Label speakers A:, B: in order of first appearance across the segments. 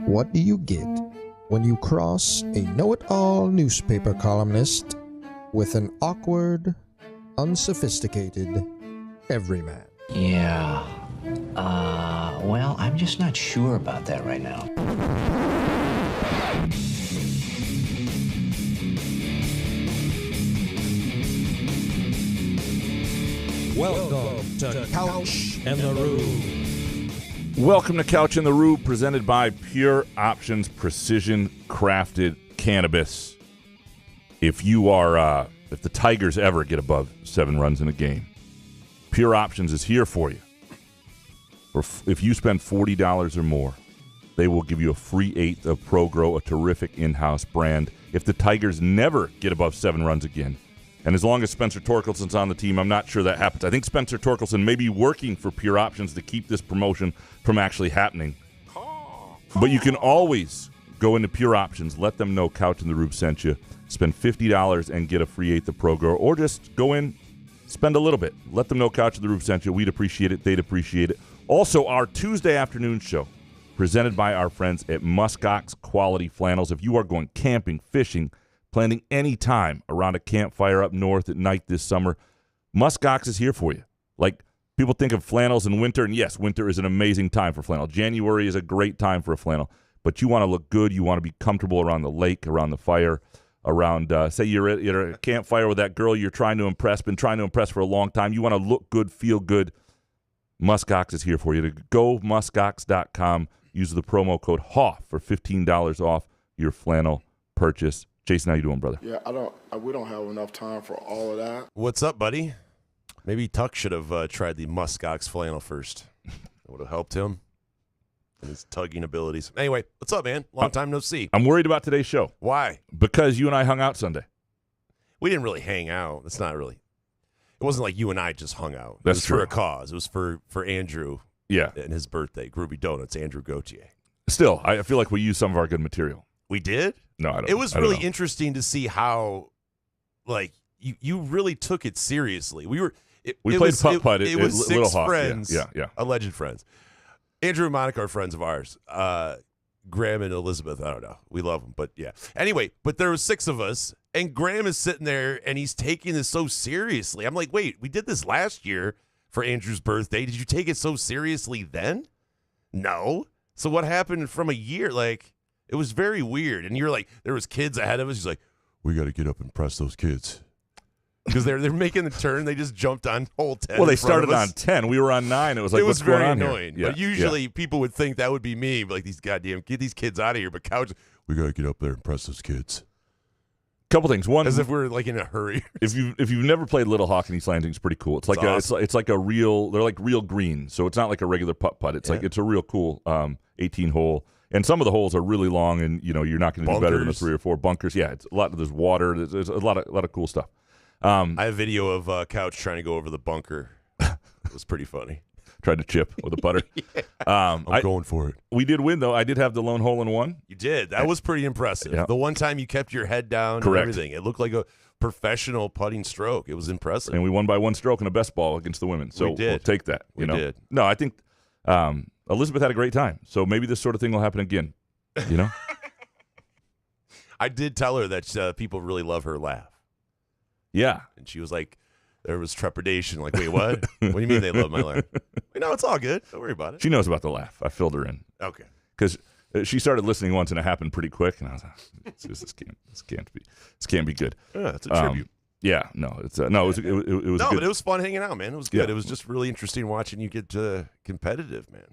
A: What do you get when you cross a know-it-all newspaper columnist with an awkward, unsophisticated everyman?
B: Yeah. Well, I'm just not sure about that right now.
A: Welcome to Couch and the Roo.
C: Welcome to Couch in the Roo, presented by Pure Options Precision Crafted Cannabis. If the Tigers ever get above 7 runs in a game, Pure Options is here for you. If you spend $40 or more, they will give you a free eighth of ProGrow, a terrific in-house brand. If the Tigers never get above 7 runs again, and as long as Spencer Torkelson's on the team, I'm not sure that happens. I think Spencer Torkelson may be working for Pure Options to keep this promotion from actually happening. But you can always go into Pure Options, let them know Couch in the Roof sent you, spend $50 and get a free eighth of ProGrow, or just go in, spend a little bit. Let them know Couch in the Roof sent you. We'd appreciate it. They'd appreciate it. Also, our Tuesday afternoon show, presented by our friends at Muskox Quality Flannels. If you are going camping, fishing, planning any time around a campfire up north at night this summer, Muskox is here for you. Like, people think of flannels in winter, and yes, winter is an amazing time for flannel. January is a great time for a flannel, but you want to look good. You want to be comfortable around the lake, around the fire, around, say you're at a campfire with that girl you're trying to impress, been trying to impress for a long time. You want to look good, feel good. Muskox is here for you. To go muskox.com, use the promo code HOFF for $15 off your flannel purchase. Jason, how you doing, brother?
D: Yeah, we don't have enough time for all of that.
E: What's up, buddy? Maybe Tuck should have tried the Muskox flannel first. It would have helped him and his tugging abilities. Anyway, what's up, man? Long time no see.
C: I'm worried about today's show.
E: Why?
C: Because you and I hung out Sunday.
E: We didn't really hang out. It's not really. It wasn't like you and I just hung out.
C: That's
E: it was
C: true.
E: For a cause. It was for Andrew.
C: Yeah.
E: And his birthday. Groovy Donuts, Andrew Gauthier.
C: Still, I feel like we used some of our good material.
E: We did?
C: No, I don't.
E: It was really interesting to see how, like, you really took it seriously. We played putt-putt.
C: It
E: was
C: Little
E: six
C: Hawk.
E: friends,
C: yeah,
E: alleged friends. Andrew and Monica are friends of ours. Graham and Elizabeth, I don't know. We love them, but yeah. Anyway, but there were 6 of us, and Graham is sitting there, and he's taking this so seriously. I'm like, wait, we did this last year for Andrew's birthday. Did you take it so seriously then? No. So what happened from a year? Like, it was very weird. And you're like, there was kids ahead of us. He's like, we got to get up and press those kids. Because they're making the turn. They just jumped on hole 10.
C: Well, they started on 10. We were on 9. It was like, what's going on here?
E: It was very annoying. But usually people would think that would be me. Like, get these kids out of here. But Couch, we got to get up there and press those kids.
C: Couple things. One,
E: as if we're like in a hurry.
C: If you've never played Little Hawk in East Lansing, it's pretty cool. It's like
E: awesome.
C: it's like a real. They're like real green, so it's not like a regular putt-putt. It's like it's a real cool 18 hole. And some of the holes are really long, and you're not going to do better than the 3 or 4 bunkers. Yeah, it's a lot. There's water. There's a lot of cool stuff.
E: I have video of Couch trying to go over the bunker. It was pretty funny.
C: Tried to chip with a putter.
E: I'm going for it.
C: We did win, though. I did have the lone hole in one.
E: You did. That was pretty impressive.
C: Yeah.
E: The one time you kept your head down
C: Correct.
E: And everything. It looked like a professional putting stroke. It was impressive.
C: And we won by 1 stroke in a best ball against the women. So
E: we did.
C: We'll take that.
E: We did.
C: No, I think Elizabeth had a great time. So maybe this sort of thing will happen again.
E: I did tell her that people really love her laugh.
C: Yeah.
E: And she was like, there was trepidation. Like, wait, what? What do you mean they love my laugh? No, it's all good. Don't worry about it.
C: She knows about the laugh. I filled her in.
E: Okay.
C: Because she started listening once and it happened pretty quick. And I was like, this can't be good.
E: Yeah, it's a tribute.
C: Yeah. No, it was good.
E: But it was fun hanging out, man. It was good.
C: Yeah.
E: It was just really interesting watching you get competitive, man.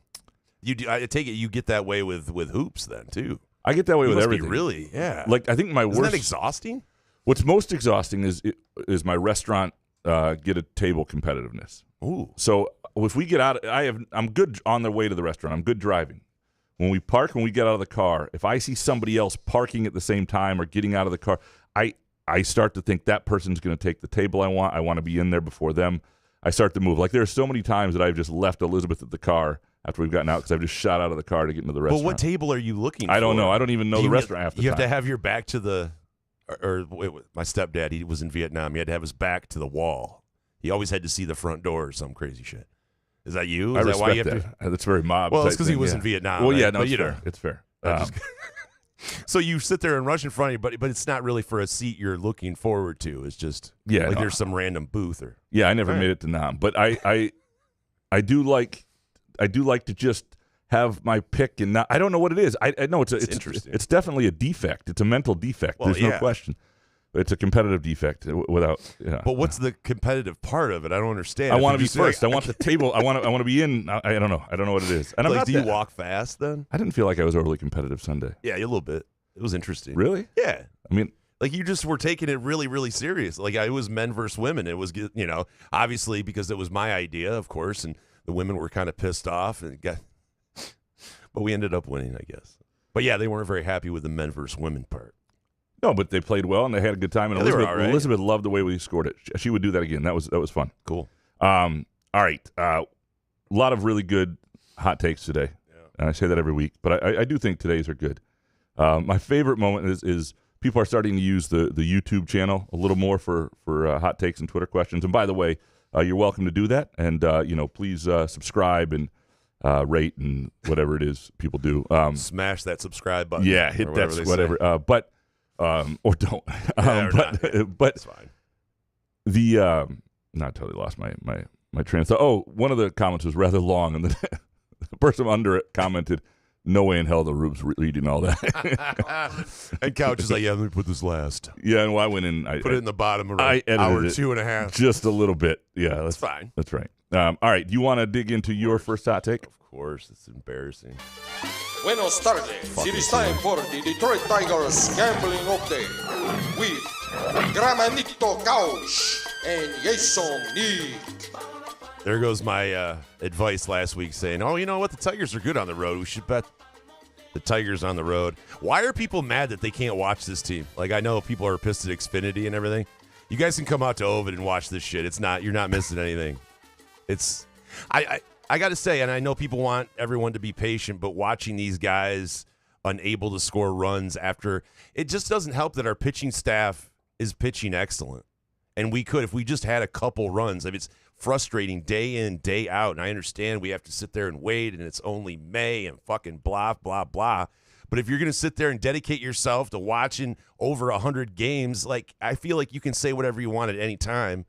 E: I take it you get that way with hoops then, too.
C: I get that way with everything.
E: Really? Yeah.
C: Like, I think my
E: Isn't
C: worst.
E: that exhausting?
C: What's most exhausting is my restaurant get a table competitiveness.
E: Ooh.
C: So if we get out, I'm good on the way to the restaurant. I'm good driving. When we get out of the car, if I see somebody else parking at the same time or getting out of the car, I start to think that person's going to take the table I want. I want to be in there before them. I start to move. Like, there are so many times that I've just left Elizabeth at the car after we've gotten out because I've just shot out of the car to get into the restaurant.
E: But what table are you looking for?
C: I don't know. I don't even know the restaurant half the time.
E: You have to have your back to the my stepdad, he was in Vietnam. He had to have his back to the wall. He always had to see the front door or some crazy shit. Is that you? Is
C: I
E: that
C: respect
E: why you have
C: that.
E: to?
C: That's very mob.
E: Well, it's
C: type
E: because he
C: thing,
E: was
C: yeah.
E: in Vietnam.
C: Well, yeah,
E: right?
C: no,
E: But
C: it's fair. It's fair.
E: So you sit there and rush in front of you, but it's not really for a seat you're looking forward to. It's just there's some random booth or.
C: Yeah, I never made it to Nam, but I do like to just have my pick and not. I don't know what it is. I know it's
E: interesting.
C: It's definitely a defect. It's a mental defect.
E: Well,
C: There's no question. It's a competitive defect without. Yeah.
E: But what's the competitive part of it? I don't understand.
C: I want to be first. I want the table. I want to be in. I don't know. I don't know what it is. And I'm not
E: do you walk fast then?
C: I didn't feel like I was overly competitive Sunday.
E: Yeah, a little bit. It was interesting.
C: Really?
E: Yeah.
C: I mean,
E: like you just were taking it really, really serious. Like it was men versus women. It was, obviously because it was my idea, of course, and the women were kind of pissed off but we ended up winning, I guess. But yeah, they weren't very happy with the men versus women part.
C: no, but they played well and they had a good time. And Elizabeth loved the way we scored it. She would do that again. That was fun.
E: Cool.
C: All right. A lot of really good hot takes today. Yeah. And I say that every week, but I do think today's are good. My favorite moment is people are starting to use the YouTube channel a little more for hot takes and Twitter questions. And by the way, you're welcome to do that. And please subscribe and rate and whatever it is people do.
E: Smash that subscribe button.
C: Yeah, hit that whatever. Or don't. But
E: it's fine.
C: I totally lost my train of thought. Oh, one of the comments was rather long, and the person under it commented, "No way in hell the Rube's reading all that."
E: And Couch is like, "Yeah, let me put this last."
C: Yeah, and I went in. I
E: put it in the bottom of
C: I edited
E: hour
C: it
E: 2.5.
C: just a little bit. Yeah,
E: that's fine.
C: That's right. All right, do you want to dig into your first hot take?
E: Of course, it's embarrassing.
F: Buenos tardes. It is time for the Detroit Tigers Gambling Update with Gramanito Couch and Jason Nick.
E: There goes my advice last week saying, oh, you know what? The Tigers are good on the road. We should bet the Tigers on the road. Why are people mad that they can't watch this team? Like, I know people are pissed at Xfinity and everything. You guys can come out to Ovid and watch this shit. You're not missing anything. I got to say, and I know people want everyone to be patient, but watching these guys unable to score runs after, it just doesn't help that our pitching staff is pitching excellent. And we could, if we just had a couple runs. I mean, it's frustrating day in, day out. And I understand we have to sit there and wait, and it's only May and fucking blah, blah, blah. But if you're going to sit there and dedicate yourself to watching over 100 games, like, I feel like you can say whatever you want at any time,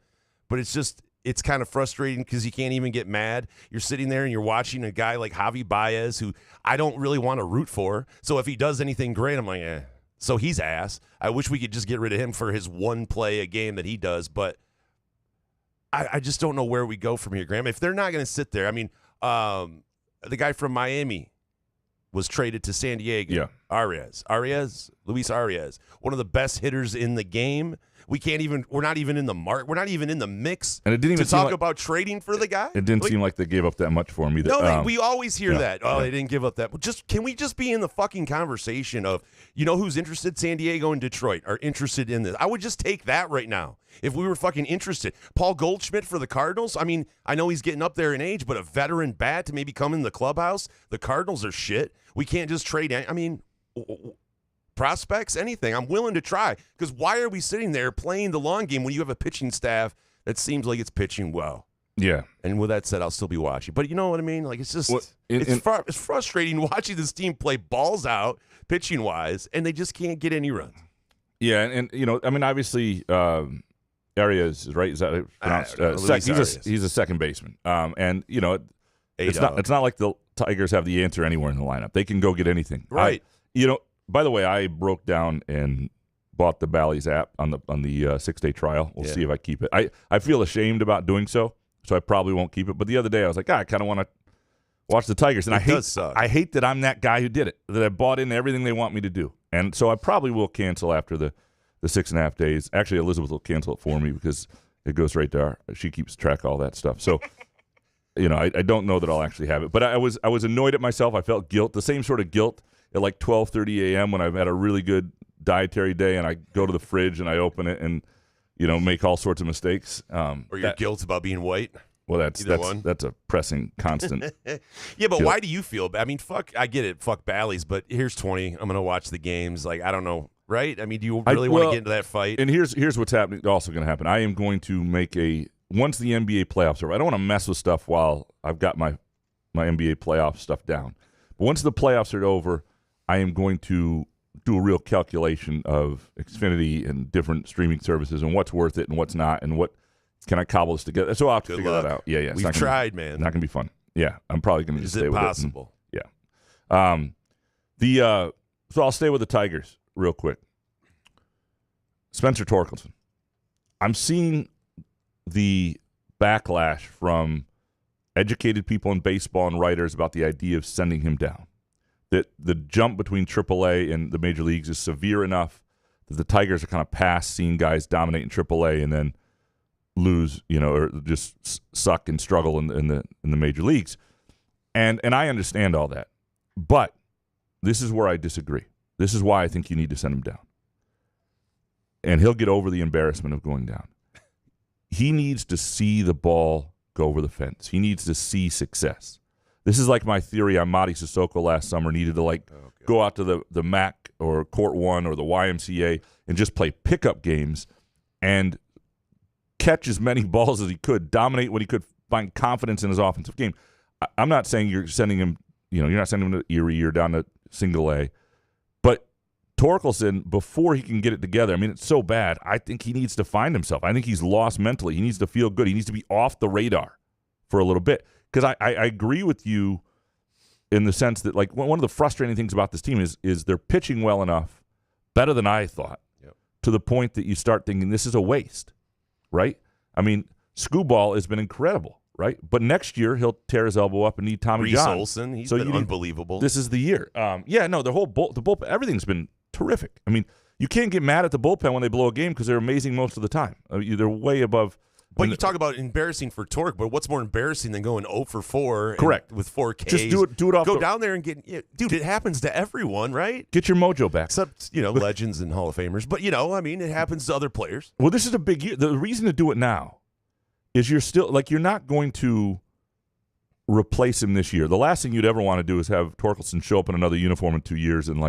E: but it's kind of frustrating because you can't even get mad. You're sitting there and you're watching a guy like Javi Baez, who I don't really want to root for. So if he does anything great, I'm like, eh. So he's ass. I wish we could just get rid of him for his one play a game that he does. But I just don't know where we go from here, Graham. If they're not going to sit there, I mean, the guy from Miami was traded to San Diego.
C: Yeah.
E: Luis Arias, one of the best hitters in the game. We're not even in the mark. We're not even in the mix.
C: And it didn't even
E: talk about trading for the guy.
C: It didn't seem like they gave up that much for him either.
E: No, we always hear that. Oh, they didn't give up that. Can we just be in the fucking conversation of, who's interested? San Diego and Detroit are interested in this. I would just take that right now if we were fucking interested. Paul Goldschmidt for the Cardinals. I mean, I know he's getting up there in age, but a veteran bat to maybe come in the clubhouse. The Cardinals are shit. We can't just trade. I mean, prospects, anything. I'm willing to try, because why are we sitting there playing the long game when you have a pitching staff that seems like it's pitching well?
C: Yeah.
E: And with that said, I'll still be watching. But you know what I mean? Like, it's just it's frustrating watching this team play balls out pitching wise, and they just can't get any runs.
C: Yeah, and I mean, obviously, Arias is right. Is that pronounced? He's a second baseman. And it's not like the Tigers have the answer anywhere in the lineup. They can go get anything.
E: Right.
C: By the way, I broke down and bought the Bally's app on the 6-day trial. We'll see if I keep it. I feel ashamed about doing so I probably won't keep it. But the other day I was like, I kind of want to watch the Tigers, and I hate that I'm that guy who did it, that I bought into everything they want me to do, and so I probably will cancel after the 6.5 days. Actually, Elizabeth will cancel it for me because it goes right to her. She keeps track of all that stuff. So. I don't know that I'll actually have it, but I was annoyed at myself. I felt guilt, the same sort of guilt at like 12:30 a.m. when I've had a really good dietary day and I go to the fridge and I open it and make all sorts of mistakes.
E: Or your guilt about being white.
C: Well, that's a pressing constant.
E: Yeah, but why do you feel bad? I mean, I get it. Fuck Bally's, but here's 20. I'm gonna watch the games. Like, I don't know, right? I mean, do you really want to get into that fight?
C: And here's what's happening. Also going to happen. I am going to make once the NBA playoffs are over, I don't want to mess with stuff while I've got my NBA playoff stuff down. But once the playoffs are over, I am going to do a real calculation of Xfinity and different streaming services and what's worth it and what's not and what can I cobble this together. So I'll have to figure that out. Yeah.
E: We've tried, man.
C: It's not going to be fun. Yeah. I'm probably going to just stay with it.
E: Is it possible?
C: Yeah. So I'll stay with the Tigers real quick. Spencer Torkelson. I'm seeing the backlash from educated people in baseball and writers about the idea of sending him down. That the jump between AAA and the major leagues is severe enough that the Tigers are kind of past seeing guys dominate in AAA and then lose, or just suck and struggle in the major leagues. And I understand all that. But this is where I disagree. This is why I think you need to send him down. And he'll get over the embarrassment of going down. He needs to see the ball go over the fence. He needs to see success. This is like my theory on Madi Sissoko last summer needed to go out to the MAC or Court 1 or the YMCA and just play pickup games and catch as many balls as he could, dominate when he could, find confidence in his offensive game. I'm not saying you're sending him, you're not sending him to Erie or down to single A, but Torkelson, before he can get it together, I mean, it's so bad, I think he needs to find himself. I think he's lost mentally. He needs to feel good. He needs to be off the radar for a little bit. Because I agree with you in the sense that, like, one of the frustrating things about this team is they're pitching well enough, better than I thought, to the point that you start thinking this is a waste, right? I mean, Scooball has been incredible, right? But next year he'll tear his elbow up and need Tommy
E: Reese
C: John.
E: Olsen, he's been unbelievable. This
C: is the year. The whole the bullpen, everything's been terrific. I mean, you can't get mad at the bullpen when they blow a game because they're amazing most of the time. I mean, they're way above.
E: But you talk about embarrassing for Torque, but what's more embarrassing than going 0 for 4
C: correct
E: with 4 Ks?
C: Just do it off.
E: Go down there and get dude. It happens to everyone, right?
C: Get your mojo back.
E: Except legends and Hall of Famers. But I mean, it happens to other players.
C: Well, this is a big year. The reason to do it now is you're not going to replace him this year. The last thing you'd ever want to do is have Torkelson show up in another uniform in 2 years and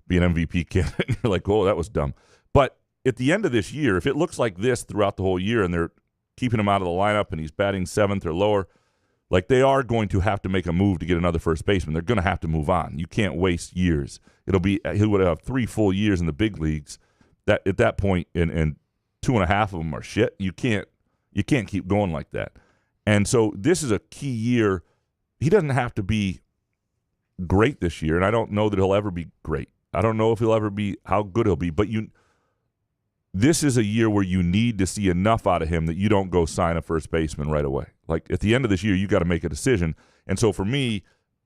C: be an MVP candidate. You're like, oh, that was dumb. But at the end of this year, if it looks like this throughout the whole year and they're keeping him out of the lineup and he's batting 7th or lower, they are going to have to make a move to get another first baseman. They're going to have to move on. You can't waste years. He would have 3 full years in the big leagues. That at that point, and 2.5 of them are shit. You can't keep going like that. And so this is a key year. He doesn't have to be great this year, and I don't know that he'll ever be great. I don't know if he'll ever be how good he'll be, but this is a year where you need to see enough out of him that you don't go sign a first baseman right away. Like at the end of this year, you got to make a decision. And so for me,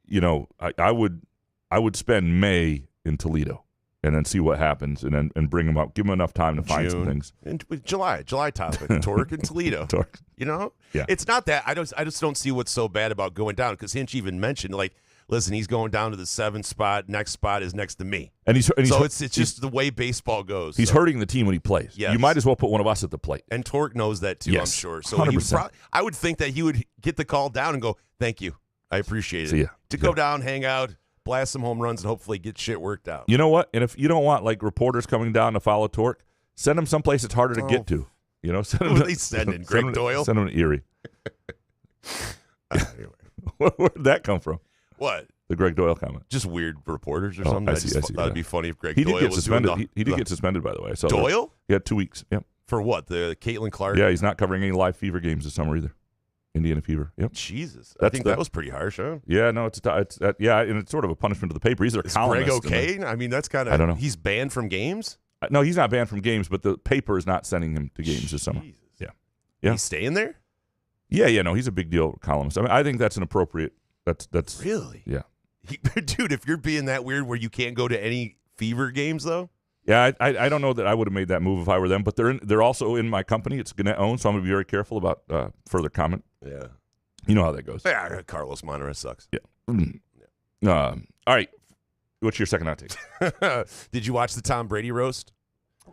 C: I would spend May in Toledo and then see what happens and bring him up, give him enough time to find some things.
E: And July topic, Torque and Toledo.
C: Torque.
E: Yeah. It's not that I just don't see what's so bad about going down because Hinch even mentioned listen, he's going down to the 7th spot. Next spot is next to me.
C: And
E: it's just the way baseball goes.
C: He's hurting the team when he plays.
E: Yes.
C: You might as well put one of us at the plate.
E: And Torque knows that too,
C: yes.
E: I'm sure. So
C: 100%.
E: I would think that he would get the call down and go, thank you. I appreciate it.
C: See ya.
E: To go down, hang out, blast some home runs, and hopefully get shit worked out.
C: You know what? And if you don't want reporters coming down to follow Torque, send them someplace it's harder to get to. Send
E: them. Who are they sending? Greg Doyle?
C: Send them to Erie.
E: Anyway.
C: Where did that come from?
E: What?
C: The Greg Doyle comment.
E: Just weird reporters or something.
C: I see,
E: that'd be funny if Greg
C: Doyle
E: was
C: get suspended. He did get suspended, by the way. I saw
E: Doyle?
C: He had 2 weeks. Yep.
E: For what? The Caitlin Clark?
C: Yeah, he's not covering any live fever games this summer either. Indiana fever. Yep.
E: Jesus. I think that was pretty harsh, huh?
C: Yeah, no, it's and it's sort of a punishment to the paper. He's their columnist.
E: Greg okay? I mean, that's kind of.
C: I don't know.
E: He's banned from games?
C: No, he's not banned from games, but the paper is not sending him to games this summer. Yeah.
E: He's staying there?
C: Yeah, no, he's a big deal columnist. I mean, I think that's an appropriate. That's
E: really.
C: Yeah.
E: Dude, if you're being that weird where you can't go to any fever games though.
C: Yeah, I don't know that I would have made that move if I were them, but they're also in my company. It's Gannett owned, so I'm gonna be very careful about further comment.
E: Yeah.
C: You know how that goes.
E: Yeah, Carlos Monterrey sucks.
C: Yeah. All right. What's your second hot take?
E: Did you watch the Tom Brady roast?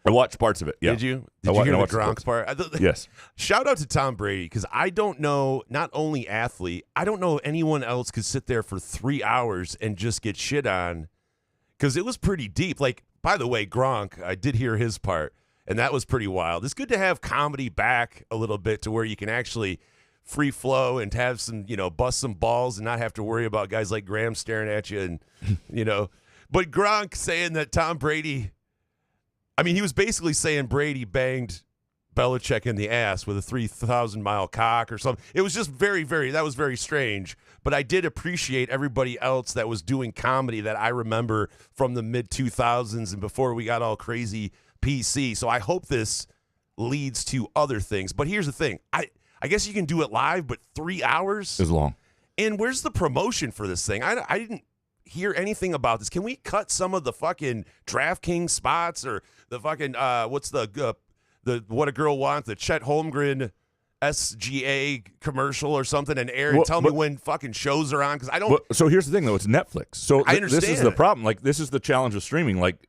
C: I watched parts of it. Yeah.
E: Did you? Did you hear the Gronk part?
C: Yes.
E: Shout out to Tom Brady because I don't know, not only athlete, I don't know anyone else could sit there for 3 hours and just get shit on because it was pretty deep. By the way, Gronk, I did hear his part, and that was pretty wild. It's good to have comedy back a little bit to where you can actually free flow and have some, bust some balls and not have to worry about guys like Graham staring at you and, But Gronk saying that Tom Brady, I mean, he was basically saying Brady banged Belichick in the ass with a 3,000-mile cock or something. It was just that was very strange. But I did appreciate everybody else that was doing comedy that I remember from the mid-2000s and before we got all crazy PC. So I hope this leads to other things. But here's the thing. I guess you can do it live, but 3 hours?
C: Is long.
E: And where's the promotion for this thing? I didn't hear anything about this. Can we cut some of the fucking DraftKings spots or the fucking what's the What a Girl Wants, the Chet Holmgren SGA commercial or something and air and tell me when fucking shows are on? Because I don't.
C: So here's the thing, though. It's Netflix. So
E: I understand.
C: This is the problem. Like, this is the challenge of streaming. Like,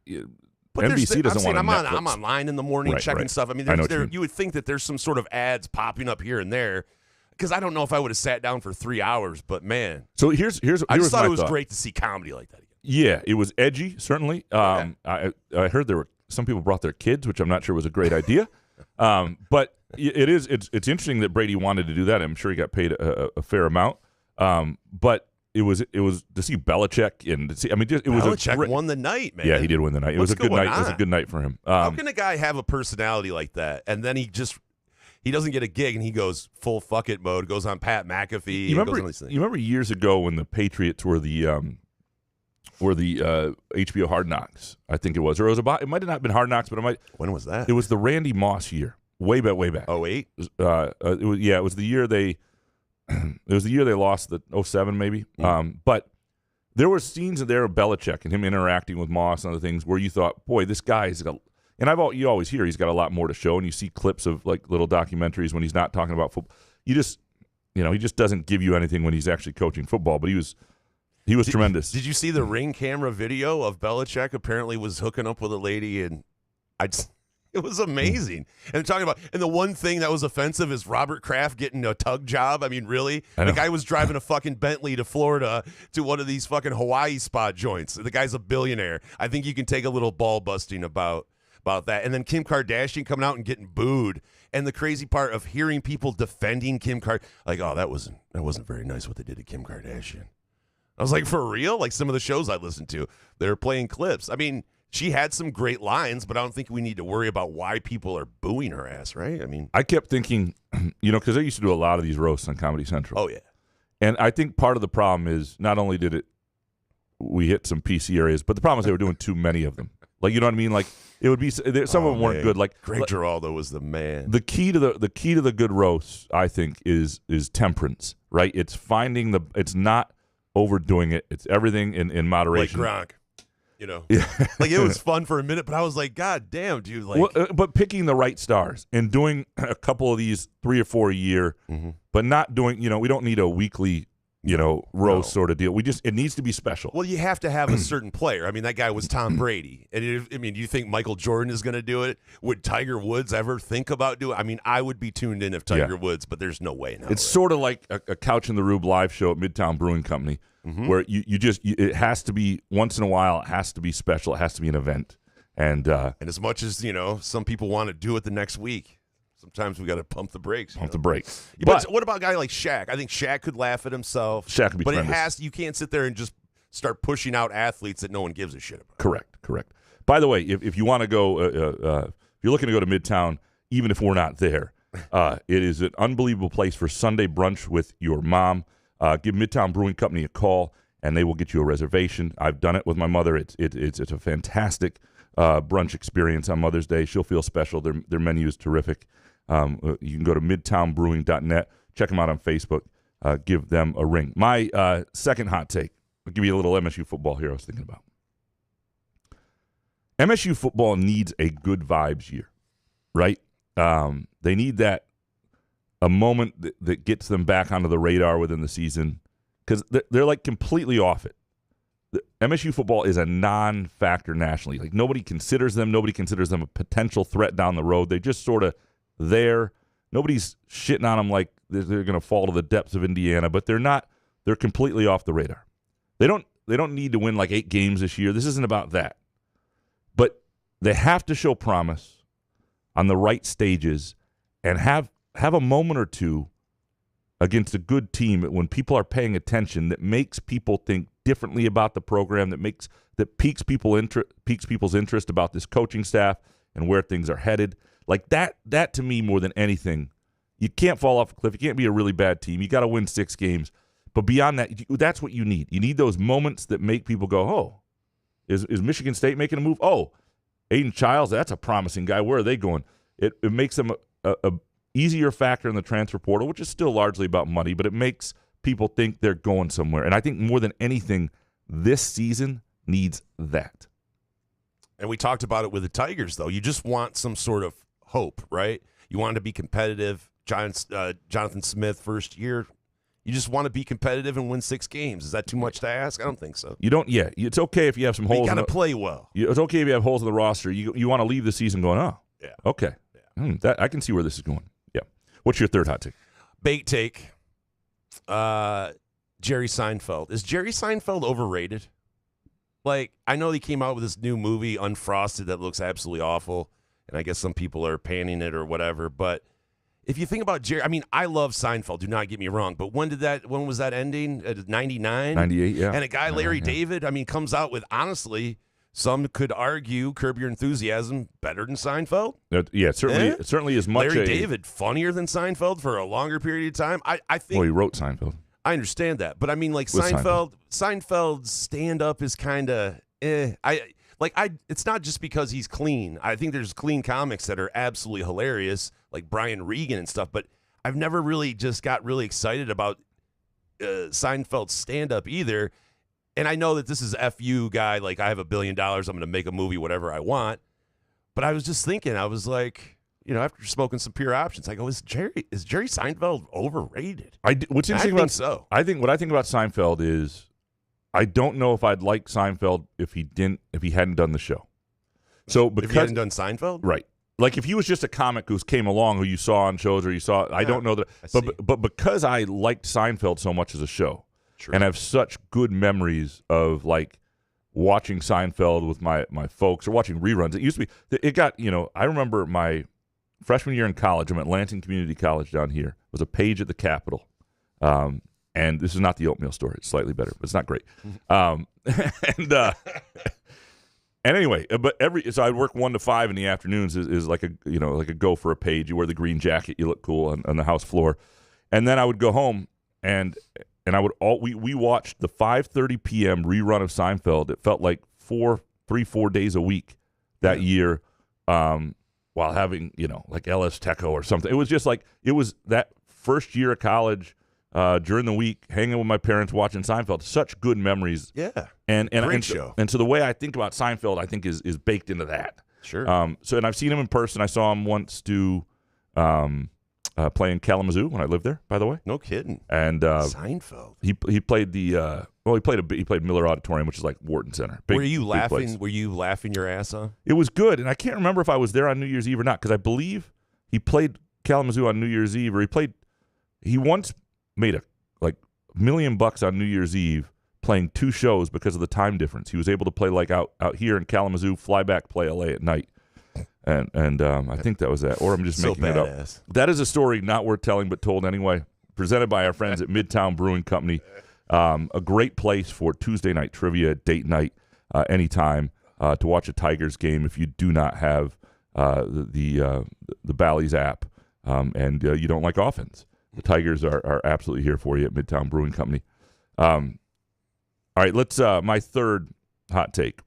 E: But
C: NBC doesn't want to Netflix.
E: I'm online in the morning checking stuff. I mean, you would think that there's some sort of ads popping up here and there. Because I don't know if I would have sat down for 3 hours, but man.
C: So here's
E: I just thought it was
C: thought.
E: great to see comedy like that again.
C: Yeah, it was edgy, certainly. I heard there were some people brought their kids, which I'm not sure was a great idea. But it's interesting that Brady wanted to do that. I'm sure he got paid a fair amount. But it was to see Belichick and to see. I mean,
E: Belichick won the night, man.
C: Yeah, he did win the night. It was a good night. It was a good night for him.
E: How can a guy have a personality like that and then he doesn't get a gig and he goes full fuck it mode, goes on Pat McAfee.
C: You remember years ago when the Patriots were the HBO Hard Knocks? I think it was, or it might have not been Hard Knocks, but it might.
E: When was that?
C: It was the Randy Moss year, way back.
E: 08?
C: It was the year they. It was the year they lost the 07 maybe. But there were scenes in there of Belichick and him interacting with Moss and other things where you thought, boy, this guy's got. And you always hear he's got a lot more to show, and you see clips of like little documentaries when he's not talking about football. He just doesn't give you anything when he's actually coaching football. But he was tremendous.
E: Did you see the Ring camera video of Belichick? Apparently was hooking up with a lady, and it was amazing. And the one thing that was offensive is Robert Kraft getting a tug job. I mean, really? The guy was driving a fucking Bentley to Florida to one of these fucking Hawaii spot joints. The guy's a billionaire. I think you can take a little ball busting about that. And then Kim Kardashian coming out and getting booed. And the crazy part of hearing people defending Kim Kardashian, like, oh, that wasn't very nice what they did to Kim Kardashian. I was like, for real? Like some of the shows I listened to, they're playing clips. I mean, she had some great lines, but I don't think we need to worry about why people are booing her ass, right? I mean,
C: I kept thinking, because I used to do a lot of these roasts on Comedy Central.
E: Oh, yeah. And
C: I think part of the problem is not only we hit some PC areas, but the problem is they were doing too many of them. Like, you know what I mean? Like, it would be some of them weren't good. Like
E: Greg Giraldo was the man.
C: The key to the good roasts, I think, is temperance. Right? It's finding it's not overdoing it. It's everything in moderation.
E: Like Gronk, Yeah. Like it was fun for a minute, but I was like, God damn, dude. Like,
C: but picking the right stars and doing a couple of these 3 or 4 a year, but not doing. We don't need a weekly. Roast sort of deal. It needs to be special.
E: Well, you have to have a certain player. I mean, that guy was Tom Brady. And do you think Michael Jordan is going to do it? Would Tiger Woods ever think about doing it? I mean, I would be tuned in if Tiger Woods, but there's no way.
C: It's sort of like a Couch in the Rube live show at Midtown Brewing Company, where it has to be once in a while. It has to be special. It has to be an event. And
E: as much as some people want to do it the next week. Sometimes we got to pump the brakes.
C: The brakes.
E: But what about a guy like Shaq? I think Shaq could laugh at himself.
C: Shaq could be tremendous.
E: You can't sit there and just start pushing out athletes that no one gives a shit about.
C: Correct. By the way, if you want to go, if you're looking to go to Midtown, even if we're not there, it is an unbelievable place for Sunday brunch with your mom. Give Midtown Brewing Company a call, and they will get you a reservation. I've done it with my mother. It's a fantastic brunch experience on Mother's Day. She'll feel special. Their menu is terrific. You can go to midtownbrewing.net. Check them out on Facebook. Give them a ring. My second hot take. I'll give you a little MSU football here I was thinking about. MSU football needs a good vibes year, right? They need a moment that gets them back onto the radar within the season because they're like completely off it. MSU football is a non-factor nationally. Like nobody considers them. Nobody considers them a potential threat down the road. They just sort of there. Nobody's shitting on them like they're going to fall to the depths of Indiana, but they're not. They're completely off the radar. They don't need to win like 8 games this year. This isn't about that. But they have to show promise on the right stages and have a moment or two against a good team when people are paying attention that makes people think, differently about the program that piques people's interest about this coaching staff and where things are headed. Like that to me, more than anything, you can't fall off a cliff. You can't be a really bad team. You got to win 6 games. But beyond that, that's what you need. You need those moments that make people go, oh, is Michigan State making a move? Oh, Aiden Childs, that's a promising guy. Where are they going? It makes them a easier factor in the transfer portal, which is still largely about money, but it makes people think they're going somewhere. And I think more than anything, this season needs that.
E: And we talked about it with the Tigers, though. You just want some sort of hope, right? You want to be competitive. Jonathan Smith, first year. You just want to be competitive and win 6 games. Is that too much to ask? I don't think so.
C: You don't. Yeah, it's okay if you have some holes.
E: You got to play well.
C: It's okay if you have holes in the roster. You want to leave the season going, oh, yeah, okay. Yeah. That I can see where this is going. Yeah. What's your third hot take?
E: Bait take. Jerry Seinfeld. Is Jerry Seinfeld overrated? Like, I know he came out with this new movie, Unfrosted, that looks absolutely awful, and I guess some people are panning it or whatever, but if you think about Jerry, I mean, I love Seinfeld, do not get me wrong, but when was that ending? 99?
C: 98, yeah.
E: And a guy, Larry David, I mean, comes out with, honestly, some could argue Curb Your Enthusiasm better than Seinfeld.
C: Yeah, it certainly is much.
E: Larry David funnier than Seinfeld for a longer period of time. I think.
C: Well, he wrote Seinfeld.
E: I understand that, but I mean, like Seinfeld's stand-up is kind of it's not just because he's clean. I think there's clean comics that are absolutely hilarious, like Brian Regan and stuff. But I've never really just got really excited about Seinfeld's stand-up either. And I know that this is FU guy. Like, I have $1 billion. I'm going to make a movie, whatever I want. But I was just thinking, I was like, after smoking some pure options, I go, is Jerry Seinfeld overrated?
C: What's interesting I think what I think about Seinfeld is, I don't know if I'd like Seinfeld if he hadn't done the show. So because
E: if he hadn't done Seinfeld,
C: right? Like if he was just a comic who came along, who you saw on shows or you saw, I don't know that. But because I liked Seinfeld so much as a show, and I have such good memories of like watching Seinfeld with my folks or watching reruns. It used to be. It got I remember my freshman year in college. I'm at Lansing Community College down here. It was a page at the Capitol. And this is not the oatmeal story. It's slightly better, but it's not great. And anyway, so I'd work 1 to 5 in the afternoons is like a go for a page. You wear the green jacket, you look cool on the house floor, and then I would go home and we watched the 5:30 p.m. rerun of Seinfeld. It felt like 4 days a week that year, while having like LS Teco or something. It was just like it was that first year of college. During the week, hanging with my parents, watching Seinfeld. Such good memories.
E: Yeah.
C: And
E: great show.
C: And so the way I think about Seinfeld, I think is baked into that.
E: Sure.
C: And I've seen him in person. I saw him once play in Kalamazoo when I lived there, by the way.
E: No kidding.
C: And
E: Seinfeld.
C: He played he played Miller Auditorium, which is like Wharton Center.
E: Were you laughing? Were you laughing your ass off?
C: It was good, and I can't remember if I was there on New Year's Eve or not, because I believe he played Kalamazoo on New Year's Eve, or he once made $1 million on New Year's Eve playing 2 shows because of the time difference. He was able to play like out here in Kalamazoo, fly back, play LA at night. And I think that was that. Or I'm just making it up. That is a story not worth telling, but told anyway. Presented by our friends at Midtown Brewing Company. A great place for Tuesday night trivia, date night, anytime to watch a Tigers game if you do not have the Bally's app and you don't like offense. The Tigers are absolutely here for you at Midtown Brewing Company. All right, let's my third hot take.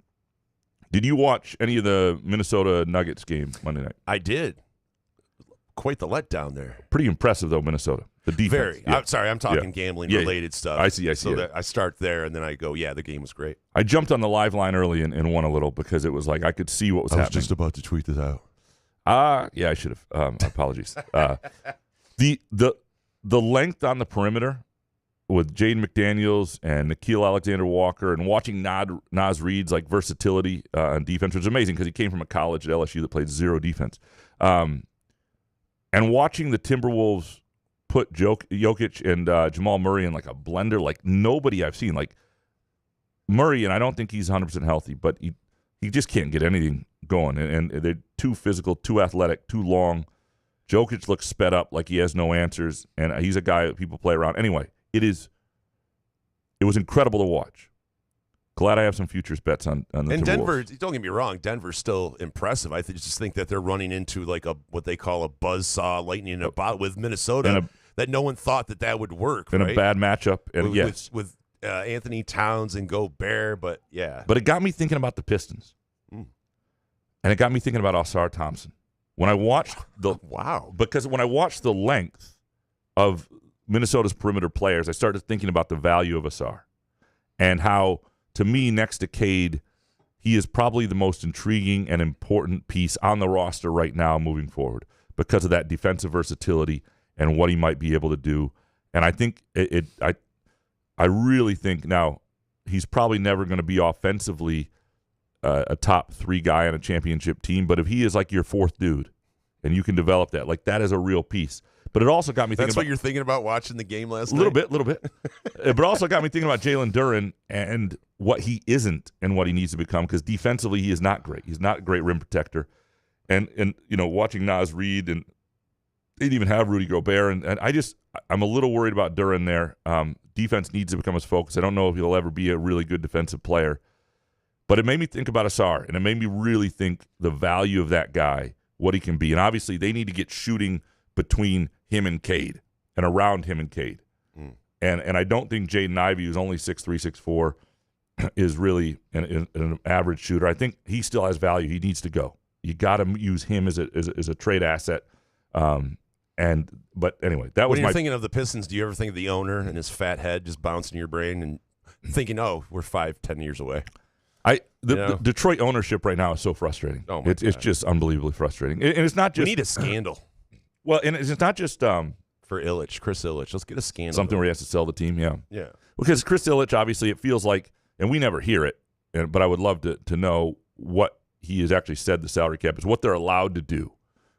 C: Did you watch any of the Minnesota Nuggets game Monday night?
E: I did. Quite the letdown there.
C: Pretty impressive, though, Minnesota. The defense.
E: Very.
C: Yeah.
E: I'm sorry, I'm talking gambling-related stuff.
C: I see.
E: So I start there, and then I go, the game was great.
C: I jumped on the live line early and won a little because it was like I could see what was happening.
E: I was just about to tweet this out.
C: Yeah, I should have. Apologies. The length on the perimeter with Jaden McDaniels and Nickeil Alexander-Walker and watching Naz Reid's like versatility on defense, which is amazing because he came from a college at LSU that played 0 defense. And watching the Timberwolves put Jokic and Jamal Murray in like a blender like nobody I've seen. Like Murray, and I don't think he's 100% healthy, but he just can't get anything going. And they're too physical, too athletic, too long. Jokic looks sped up like he has no answers, and he's a guy that people play around. Anyway, it was incredible to watch. glad I have some futures bets on the
E: And
C: Timberwolves.
E: Denver, don't get me wrong, Denver's still impressive. I just think that they're running into like what they call a buzzsaw lightning in a bottle with Minnesota that no one thought that would work.
C: In
E: right?
C: a bad matchup. And
E: with Anthony Towns and Gobert, but yeah.
C: But it got me thinking about the Pistons. And it got me thinking about Osar Thompson. When I watched because when I watched the length of Minnesota's perimeter players, I started thinking about the value of Osar and how, to me, next to Cade, he is probably the most intriguing and important piece on the roster right now moving forward because of that defensive versatility and what he might be able to do. And I think I really think now he's probably never going to be offensively a top 3 guy on a championship team, but if he is like your 4th dude and you can develop that, like that is a real piece. But it also got me thinking
E: That's what you're thinking about watching the game last night?
C: A little bit. But also got me thinking about Jalen Duren and what he isn't and what he needs to become, because defensively he is not great. He's not a great rim protector. And watching Naz Reid, and they didn't even have Rudy Gobert, and I'm a little worried about Duren there. Defense needs to become his focus. I don't know if he'll ever be a really good defensive player. But it made me think about Asar, and it made me really think the value of that guy, what he can be. And obviously they need to get shooting between him and Cade and around him and Cade. And I don't think Jaden Ivey, who's only 6'3", 6'4", is really an average shooter. I think he still has value. He needs to go. You got to use him as a trade asset. But anyway, that was
E: when you're thinking of the Pistons, do you ever think of the owner and his fat head just bouncing in your brain and thinking, oh, we're 5-10 years away?
C: The Detroit ownership right now is so frustrating.
E: Oh
C: it's just unbelievably frustrating. And it's not just
E: we need a scandal.
C: Well, and it's not just
E: for Illich, Chris Illich. Let's get a scandal.
C: Something where he has to sell the team.
E: Yeah.
C: Because Chris Illich, obviously, it feels like, and we never hear it, but I would love to know what he has actually said the salary cap is, what they're allowed to do.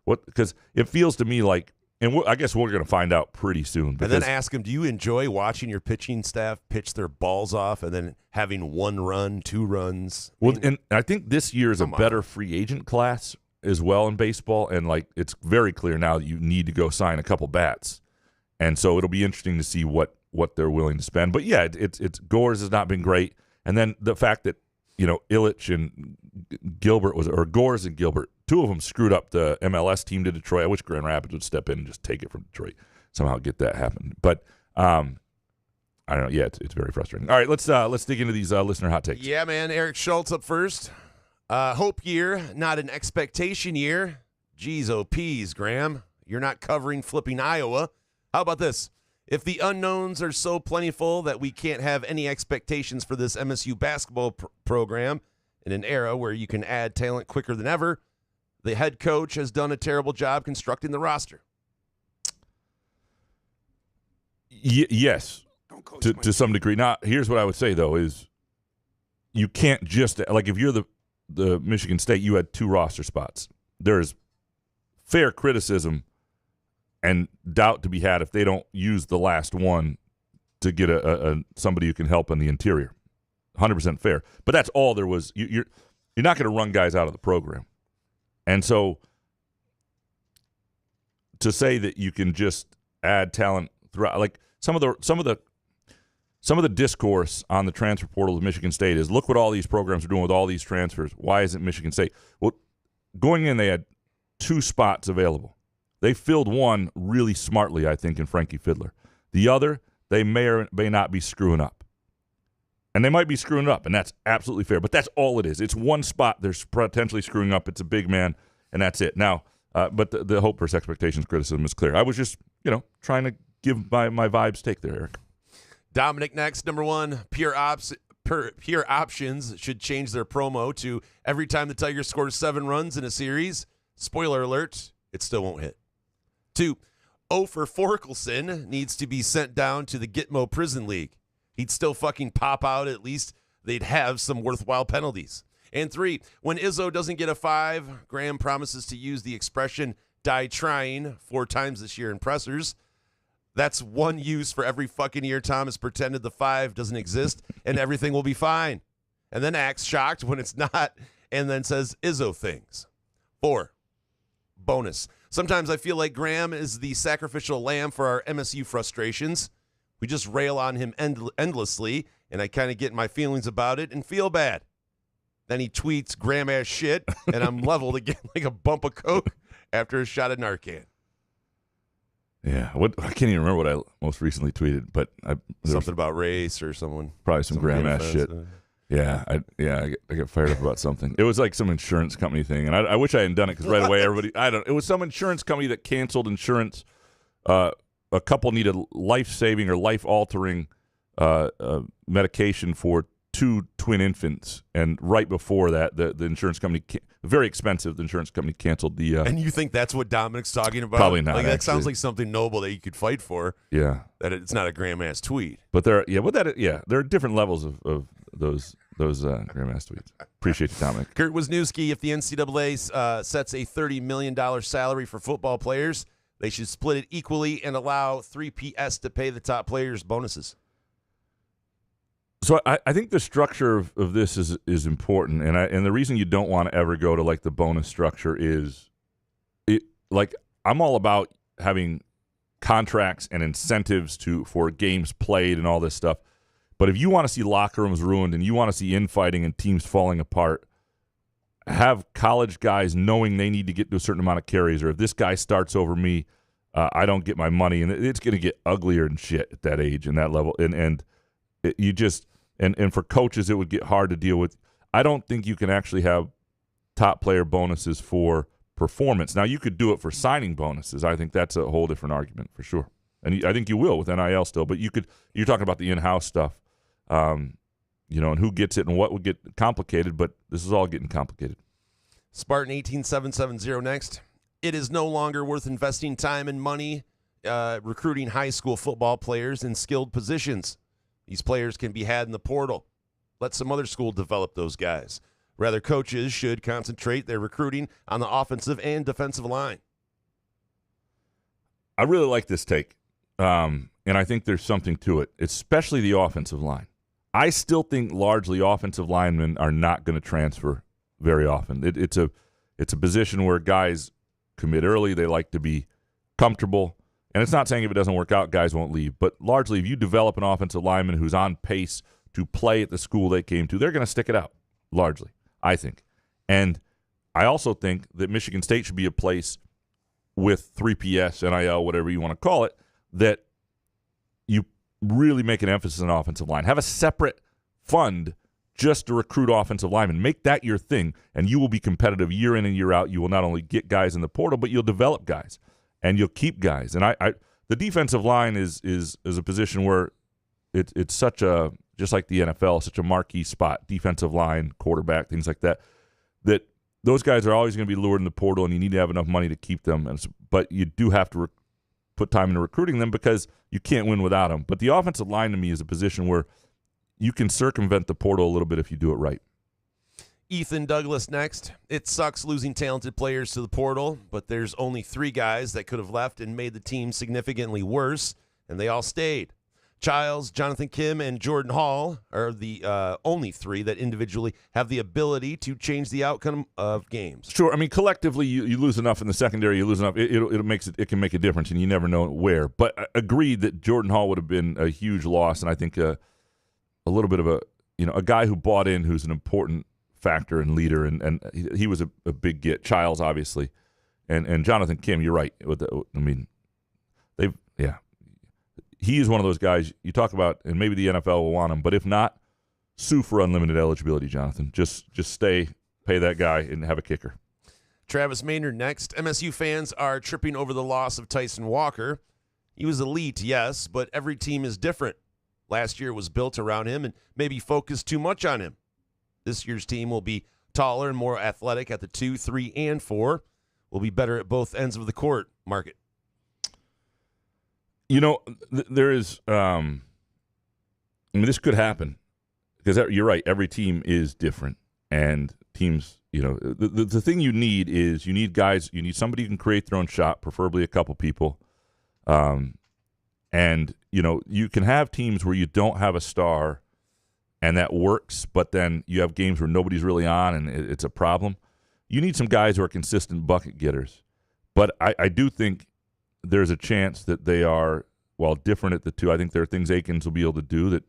C: Because it feels to me like, and I guess we're going to find out pretty soon.
E: And then ask him, do you enjoy watching your pitching staff pitch their balls off and then having 1 run, 2 runs?
C: Well, and I think this year is a better free agent class as well in baseball, and like it's very clear now that you need to go sign a couple bats. And so it'll be interesting to see what they're willing to spend. But yeah, it's Gores has not been great. And then the fact that, Illich and Gilbert Gores and Gilbert, 2 of them screwed up the MLS team to Detroit. I wish Grand Rapids would step in and just take it from Detroit, somehow get that happen. But I don't know. Yeah, it's very frustrating. All right, let's dig into these listener hot takes.
E: Yeah, man. Eric Schultz up first. Hope year, not an expectation year. Geez, OPs, Graham. You're not covering flipping Iowa. How about this? If the unknowns are so plentiful that we can't have any expectations for this MSU basketball program in an era where you can add talent quicker than ever, the head coach has done a terrible job constructing the roster.
C: Yes, to some degree. Now, here's what I would say, though, is you can't just – like if you're the Michigan State, you had 2 roster spots. There's fair criticism and doubt to be had if they don't use the last one to get a somebody who can help in the interior. 100% fair. But that's all there was. You're not going to run guys out of the program. And so to say that you can just add talent throughout, like some of the discourse on the transfer portal of Michigan State is, look what all these programs are doing with all these transfers. Why isn't Michigan State? Well, going in, they had 2 spots available. They filled one really smartly, I think, in Frankie Fiddler. The other, they may or may not be screwing up. And they might be screwing up, and that's absolutely fair. But that's all it is. It's one spot they're potentially screwing up. It's a big man, and that's it. Now, but the hope versus expectations criticism is clear. I was just, trying to give my vibes take there, Eric.
E: Dominic next, number 1, Pure Options should change their promo to every time the Tigers score 7 runs in a series. Spoiler alert, it still won't hit. 2, Ofer Torkelson needs to be sent down to the Gitmo Prison League. He'd still fucking pop out. At least they'd have some worthwhile penalties. And 3, when Izzo doesn't get a 5, Graham promises to use the expression die trying 4 times this year in pressers. That's 1 use for every fucking year Tom has pretended the 5 doesn't exist and everything will be fine. And then acts shocked when it's not and then says Izzo things. 4, bonus. Sometimes I feel like Graham is the sacrificial lamb for our MSU frustrations. We just rail on him endlessly, and I kind of get my feelings about it and feel bad. Then he tweets Graham-ass shit, and I'm leveled again like a bump of coke after a shot of Narcan.
C: Yeah, I can't even remember what I most recently tweeted, but
E: Something about race or someone.
C: Probably some Graham-ass shit. Yeah, I got fired up about something. It was like some insurance company thing, and I wish I hadn't done it because right away it was some insurance company that canceled insurance. A couple needed life-saving or life-altering medication for 2 twin infants, and right before that, the insurance company, very expensive, the insurance company canceled the.
E: And you think that's what Dominic's talking about?
C: Probably not.
E: Like that sounds like something noble that you could fight for.
C: Yeah,
E: that it's not a Graham-ass tweet.
C: But there are different levels of those Graham-ass tweets. Appreciate you, Dominic.
E: Kurt Wisniewski, if the NCAA sets a $30 million salary for football players, they should split it equally and allow 3PS to pay the top players bonuses.
C: So I think the structure of this is important, and the reason you don't want to ever go to like the bonus structure is, I'm all about having contracts and incentives for games played and all this stuff. But if you want to see locker rooms ruined and you want to see infighting and teams falling apart, have college guys knowing they need to get to a certain amount of carries, or if this guy starts over me, I don't get my money, and it's going to get uglier and shit at that age and that level, and you just. And for coaches, it would get hard to deal with. I don't think you can actually have top player bonuses for performance. Now, you could do it for signing bonuses. I think that's a whole different argument for sure. And I think you will with NIL still. But you're talking about the in-house stuff, and who gets it and what would get complicated. But this is all getting complicated.
E: Spartan 18770 next. It is no longer worth investing time and money recruiting high school football players in skilled positions. These players can be had in the portal. Let some other school develop those guys. Rather, coaches should concentrate their recruiting on the offensive and defensive line.
C: I really like this take, and I think there's something to it, especially the offensive line. I still think largely offensive linemen are not going to transfer very often. It's a position where guys commit early. They like to be comfortable. And it's not saying if it doesn't work out, guys won't leave. But largely, if you develop an offensive lineman who's on pace to play at the school they came to, they're going to stick it out, largely, I think. And I also think that Michigan State should be a place with 3PS, NIL, whatever you want to call it, that you really make an emphasis on offensive line. Have a separate fund just to recruit offensive linemen. Make that your thing, and you will be competitive year in and year out. You will not only get guys in the portal, but you'll develop guys. And you'll keep guys. And the defensive line is a position where it's such a, just like the NFL, such a marquee spot, defensive line, quarterback, things like that, that those guys are always going to be lured in the portal, and you need to have enough money to keep them. But you do have to put time into recruiting them because you can't win without them. But the offensive line, to me, is a position where you can circumvent the portal a little bit if you do it right.
E: Ethan Douglas next. It sucks losing talented players to the portal, but there's only 3 guys that could have left and made the team significantly worse, and they all stayed. Childs, Jonathan Kim, and Jordan Hall are the only 3 that individually have the ability to change the outcome of games.
C: Sure. I mean, collectively, you lose enough in the secondary, you lose enough. It can make a difference, and you never know where. But I agreed that Jordan Hall would have been a huge loss, and I think a little bit of a guy who bought in, who's an important factor and leader, and he was a big get. Childs, obviously, and Jonathan Kim, you're right. He is one of those guys you talk about, and maybe the NFL will want him, but if not, sue for unlimited eligibility, Jonathan. Just stay, pay that guy, and have a kicker.
E: Travis Maynard next. MSU fans are tripping over the loss of Tyson Walker. He was elite, yes, but every team is different. Last year was built around him and maybe focused too much on him. This year's team will be taller and more athletic at the 2, 3, and 4. Will be better at both ends of the court. Market.
C: There is. This could happen because you're right. Every team is different, and teams. The thing you need is guys. You need somebody who can create their own shot, preferably a couple people. And you can have teams where you don't have a star. And that works, but then you have games where nobody's really on, and it's a problem. You need some guys who are consistent bucket getters. But I do think there's a chance that they are, while different at the 2, I think there are things Akins will be able to do that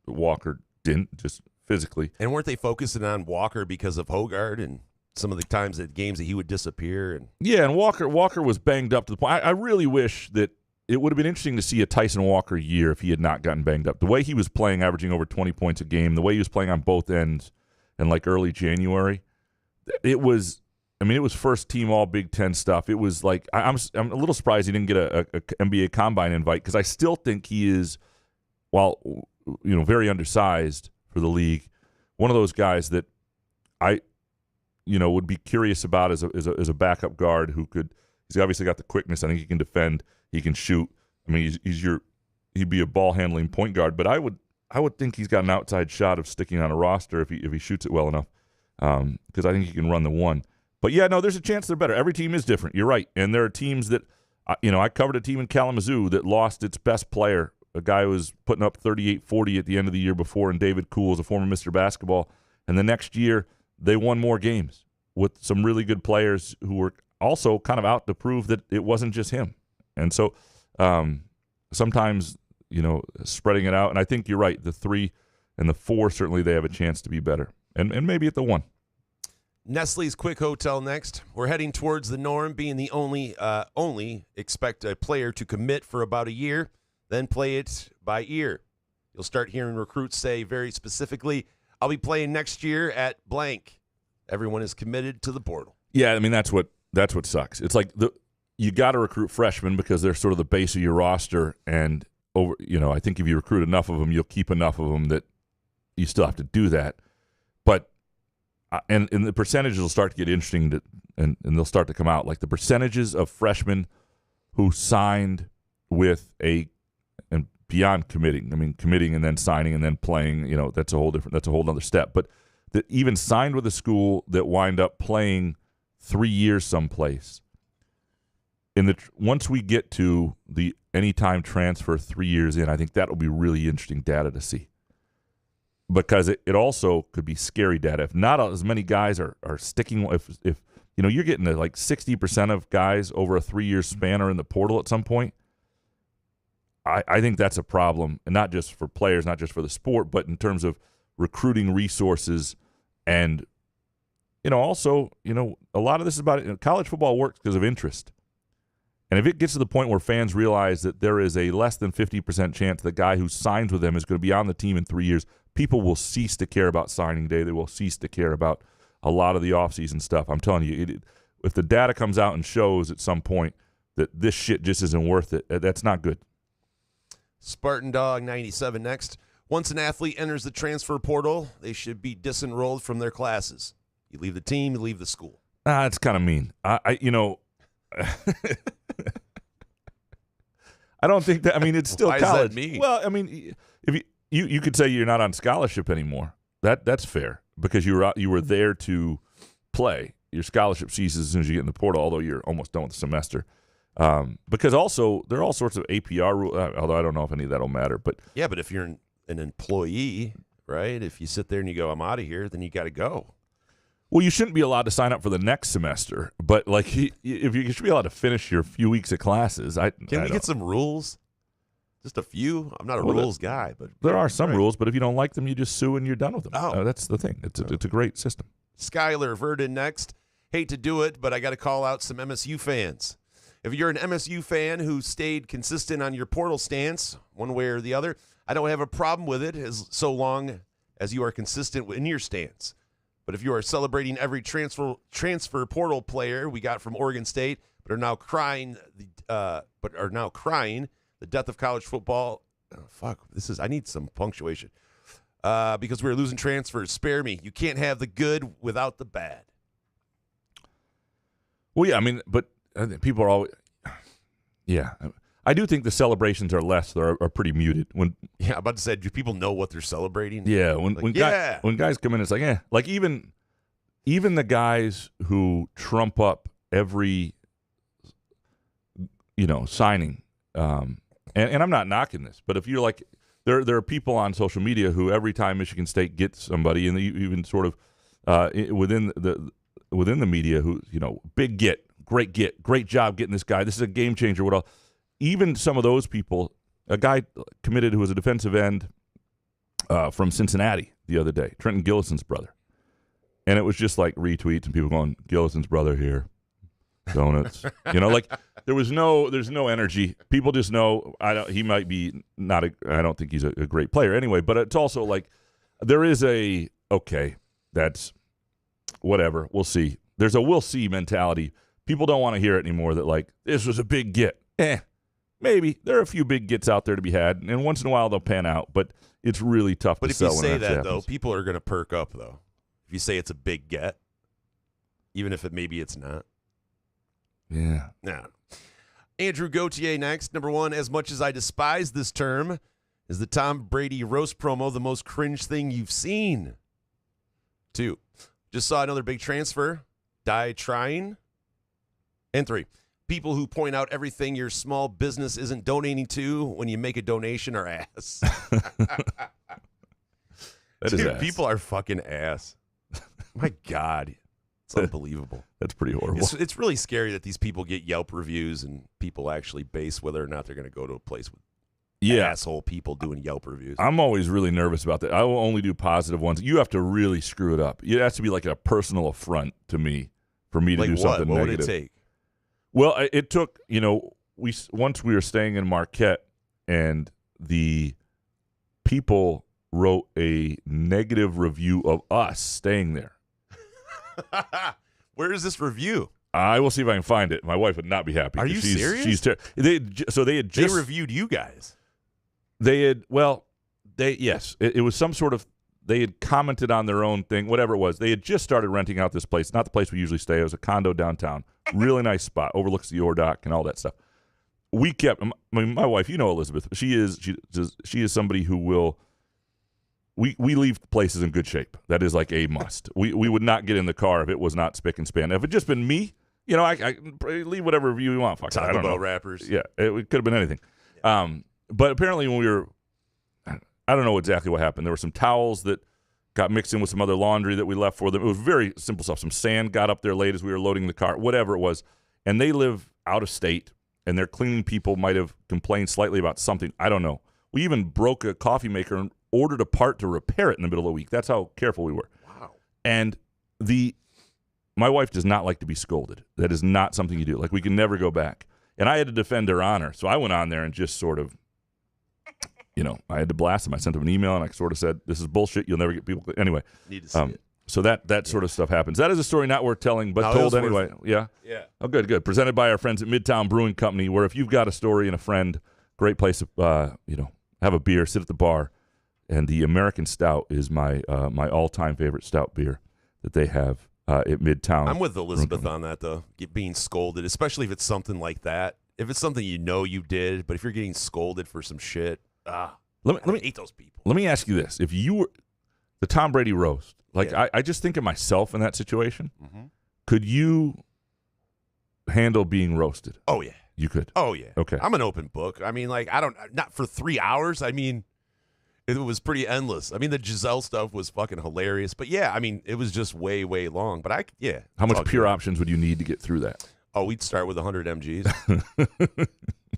C: Walker didn't, just physically.
E: And weren't they focusing on Walker because of Hogard and some of the times at games that he would disappear? And
C: and Walker was banged up to the point. I really wish that it would have been interesting to see a Tyson Walker year if he had not gotten banged up. The way he was playing, averaging over 20 points a game, the way he was playing on both ends in like early January, it was first team all Big Ten stuff. It was like I'm a little surprised he didn't get a NBA Combine invite, because I still think he is, while very undersized for the league, one of those guys that I would be curious about as a backup guard who could. He's obviously got the quickness. I think he can defend. He can shoot. I mean, he'd be a ball handling point guard. But I would think he's got an outside shot of sticking on a roster if he shoots it well enough, because I think he can run the one. But yeah, no, there's a chance they're better. Every team is different. You're right. And there are teams that, I covered a team in Kalamazoo that lost its best player, a guy who was putting up 38-40 at the end of the year before, and David Cool, a former Mr. Basketball. And the next year, they won more games with some really good players who were also kind of out to prove that it wasn't just him. And so sometimes, spreading it out. And I think you're right. The 3 and the 4, certainly they have a chance to be better. And maybe at the 1.
E: Nestle's Quick Hotel next. We're heading towards the norm, being the only expect a player to commit for about a year, then play it by ear. You'll start hearing recruits say very specifically, I'll be playing next year at blank. Everyone is committed to the portal.
C: Yeah, I mean, that's what sucks. It's like you got to recruit freshmen because they're sort of the base of your roster, and I think if you recruit enough of them, you'll keep enough of them that you still have to do that. But and the percentages will start to get interesting, and they'll start to come out. Like the percentages of freshmen who signed with and beyond committing. I mean, committing and then signing and then playing. That's a whole other step. But that even signed with a school that wind up playing 3 years someplace. Once we get to the anytime transfer 3 years in, I think that will be really interesting data to see, because it also could be scary data. If not as many guys are sticking, if you're getting to like 60% of guys over a 3-year span are in the portal at some point, I think that's a problem, and not just for players, not just for the sport, but in terms of recruiting resources. And also, a lot of this is about college football works because of interest. And if it gets to the point where fans realize that there is a less than 50% chance the guy who signs with them is going to be on the team in 3 years, people will cease to care about signing day. They will cease to care about a lot of the offseason stuff. I'm telling you, if the data comes out and shows at some point that this shit just isn't worth it, that's not good.
E: Spartan Dog 97 next. Once an athlete enters the transfer portal, they should be disenrolled from their classes. You leave the team, you leave the school.
C: That's kind of mean. I don't think that. I mean, it's still
E: Why
C: college.
E: Does that mean?
C: Well, I mean, if you could say you're not on scholarship anymore. That's fair, because you were there to play. Your scholarship ceases as soon as you get in the portal, although you're almost done with the semester. Because also there are all sorts of APR rules. Although I don't know if any of that will matter. But
E: yeah, but if you're an employee, right? If you sit there and you go, I'm out of here, then you got to go.
C: Well, you shouldn't be allowed to sign up for the next semester, but like if you should be allowed to finish your few weeks of classes.
E: Can we get some rules? Just a few? I'm not a rules guy, but
C: there are some rules. But if you don't like them, you just sue and you're done with them.
E: Oh,
C: that's the thing. It's a great system.
E: Skylar Verdon next. Hate to do it, but I got to call out some MSU fans. If you're an MSU fan who stayed consistent on your portal stance, one way or the other, I don't have a problem with it so long as you are consistent in your stance. But if you are celebrating every transfer portal player we got from Oregon State, but are now crying the death of college football, I need some punctuation. Because we're losing transfers. Spare me. You can't have the good without the bad.
C: Well, yeah, I mean, but I think people are always, yeah. I do think the celebrations are less. They're pretty muted. I'm
E: about to say, do people know what they're celebrating?
C: Yeah, when guys come in, it's like, like even the guys who trump up every, signing. And I'm not knocking this, but if you're like, there are people on social media who every time Michigan State gets somebody, and even sort of within the media, who big get, great job getting this guy. This is a game changer. What else? Even some of those people, a guy committed who was a defensive end from Cincinnati the other day, Trenton Gillison's brother. And it was just like retweets and people going, Gillison's brother here, donuts. Like there's no energy. People just know he might be I don't think he's a great player anyway, but it's also like there is that's whatever. We'll see. There's a we'll see mentality. People don't want to hear it anymore that like this was a big get. Maybe there are a few big gets out there to be had, and once in a while they'll pan out, but it's really tough to sell.
E: But if you say that,
C: happens.
E: though, people are going to perk up, though. If you say it's a big get, even if maybe it's not.
C: Yeah.
E: No. Andrew Gauthier next. Number one, as much as I despise this term, is the Tom Brady roast promo the most cringe thing you've seen? 2, just saw another big transfer. Die trying. And 3, people who point out everything your small business isn't donating to when you make a donation are ass. Dude,
C: ass.
E: People are fucking ass. My God. It's unbelievable.
C: That's pretty horrible.
E: It's really scary that these people get Yelp reviews and people actually base whether or not they're going to go to a place with asshole people doing Yelp reviews.
C: I'm always really nervous about that. I will only do positive ones. You have to really screw it up. It has to be like a personal affront to me for me to do something
E: what
C: negative.
E: What would it take?
C: Well, it took, once we were staying in Marquette and the people wrote a negative review of us staying there.
E: Where is this review?
C: I will see if I can find it. My wife would not be happy.
E: Are you serious?
C: They had just
E: reviewed you guys.
C: It was some sort of, they had commented on their own thing, whatever it was. They had just started renting out this place, not the place we usually stay. It was a condo downtown, really nice spot, overlooks the Dock and all that stuff. We kept, my wife, Elizabeth, she is somebody who will, we leave places in good shape. That is like a must. We would not get in the car if it was not spick and span. If it had just been me, I leave whatever review you want. Fuck, I don't know.
E: Rappers.
C: Yeah, it could have been anything. Yeah. But apparently when we were, I don't know exactly what happened. There were some towels that got mixed in with some other laundry that we left for them. It was very simple stuff. Some sand got up there late as we were loading the car, whatever it was. And they live out of state, and their cleaning people might have complained slightly about something. I don't know. We even broke a coffee maker and ordered a part to repair it in the middle of the week. That's how careful we were.
E: Wow.
C: And my wife does not like to be scolded. That is not something you do. Like, we can never go back. And I had to defend her honor. So I went on there and just sort of, I had to blast him. I sent him an email and I sort of said, this is bullshit. You'll never get people. Anyway.
E: Need to see it.
C: So that sort of stuff happens. That is a story not worth telling, but told anyway. Yeah?
E: Yeah.
C: Oh, good. Presented by our friends at Midtown Brewing Company, where if you've got a story and a friend, great place to, have a beer, sit at the bar. And the American Stout is my all-time favorite stout beer that they have at Midtown.
E: I'm with Elizabeth on that, though, being scolded, especially if it's something like that. If it's something you did, but if you're getting scolded for some shit, I hate those people.
C: Let me ask you this. If you were the Tom Brady roast, I just think of myself in that situation. Mm-hmm. Could you handle being roasted?
E: Oh, yeah.
C: You could?
E: Oh, yeah.
C: Okay.
E: I'm an open book. I mean, not for 3 hours. I mean, it was pretty endless. I mean, the Giselle stuff was fucking hilarious. But, yeah, I mean, it was just way, way long. But,
C: How much pure options would you need to get through that?
E: Oh, we'd start with 100 mgs.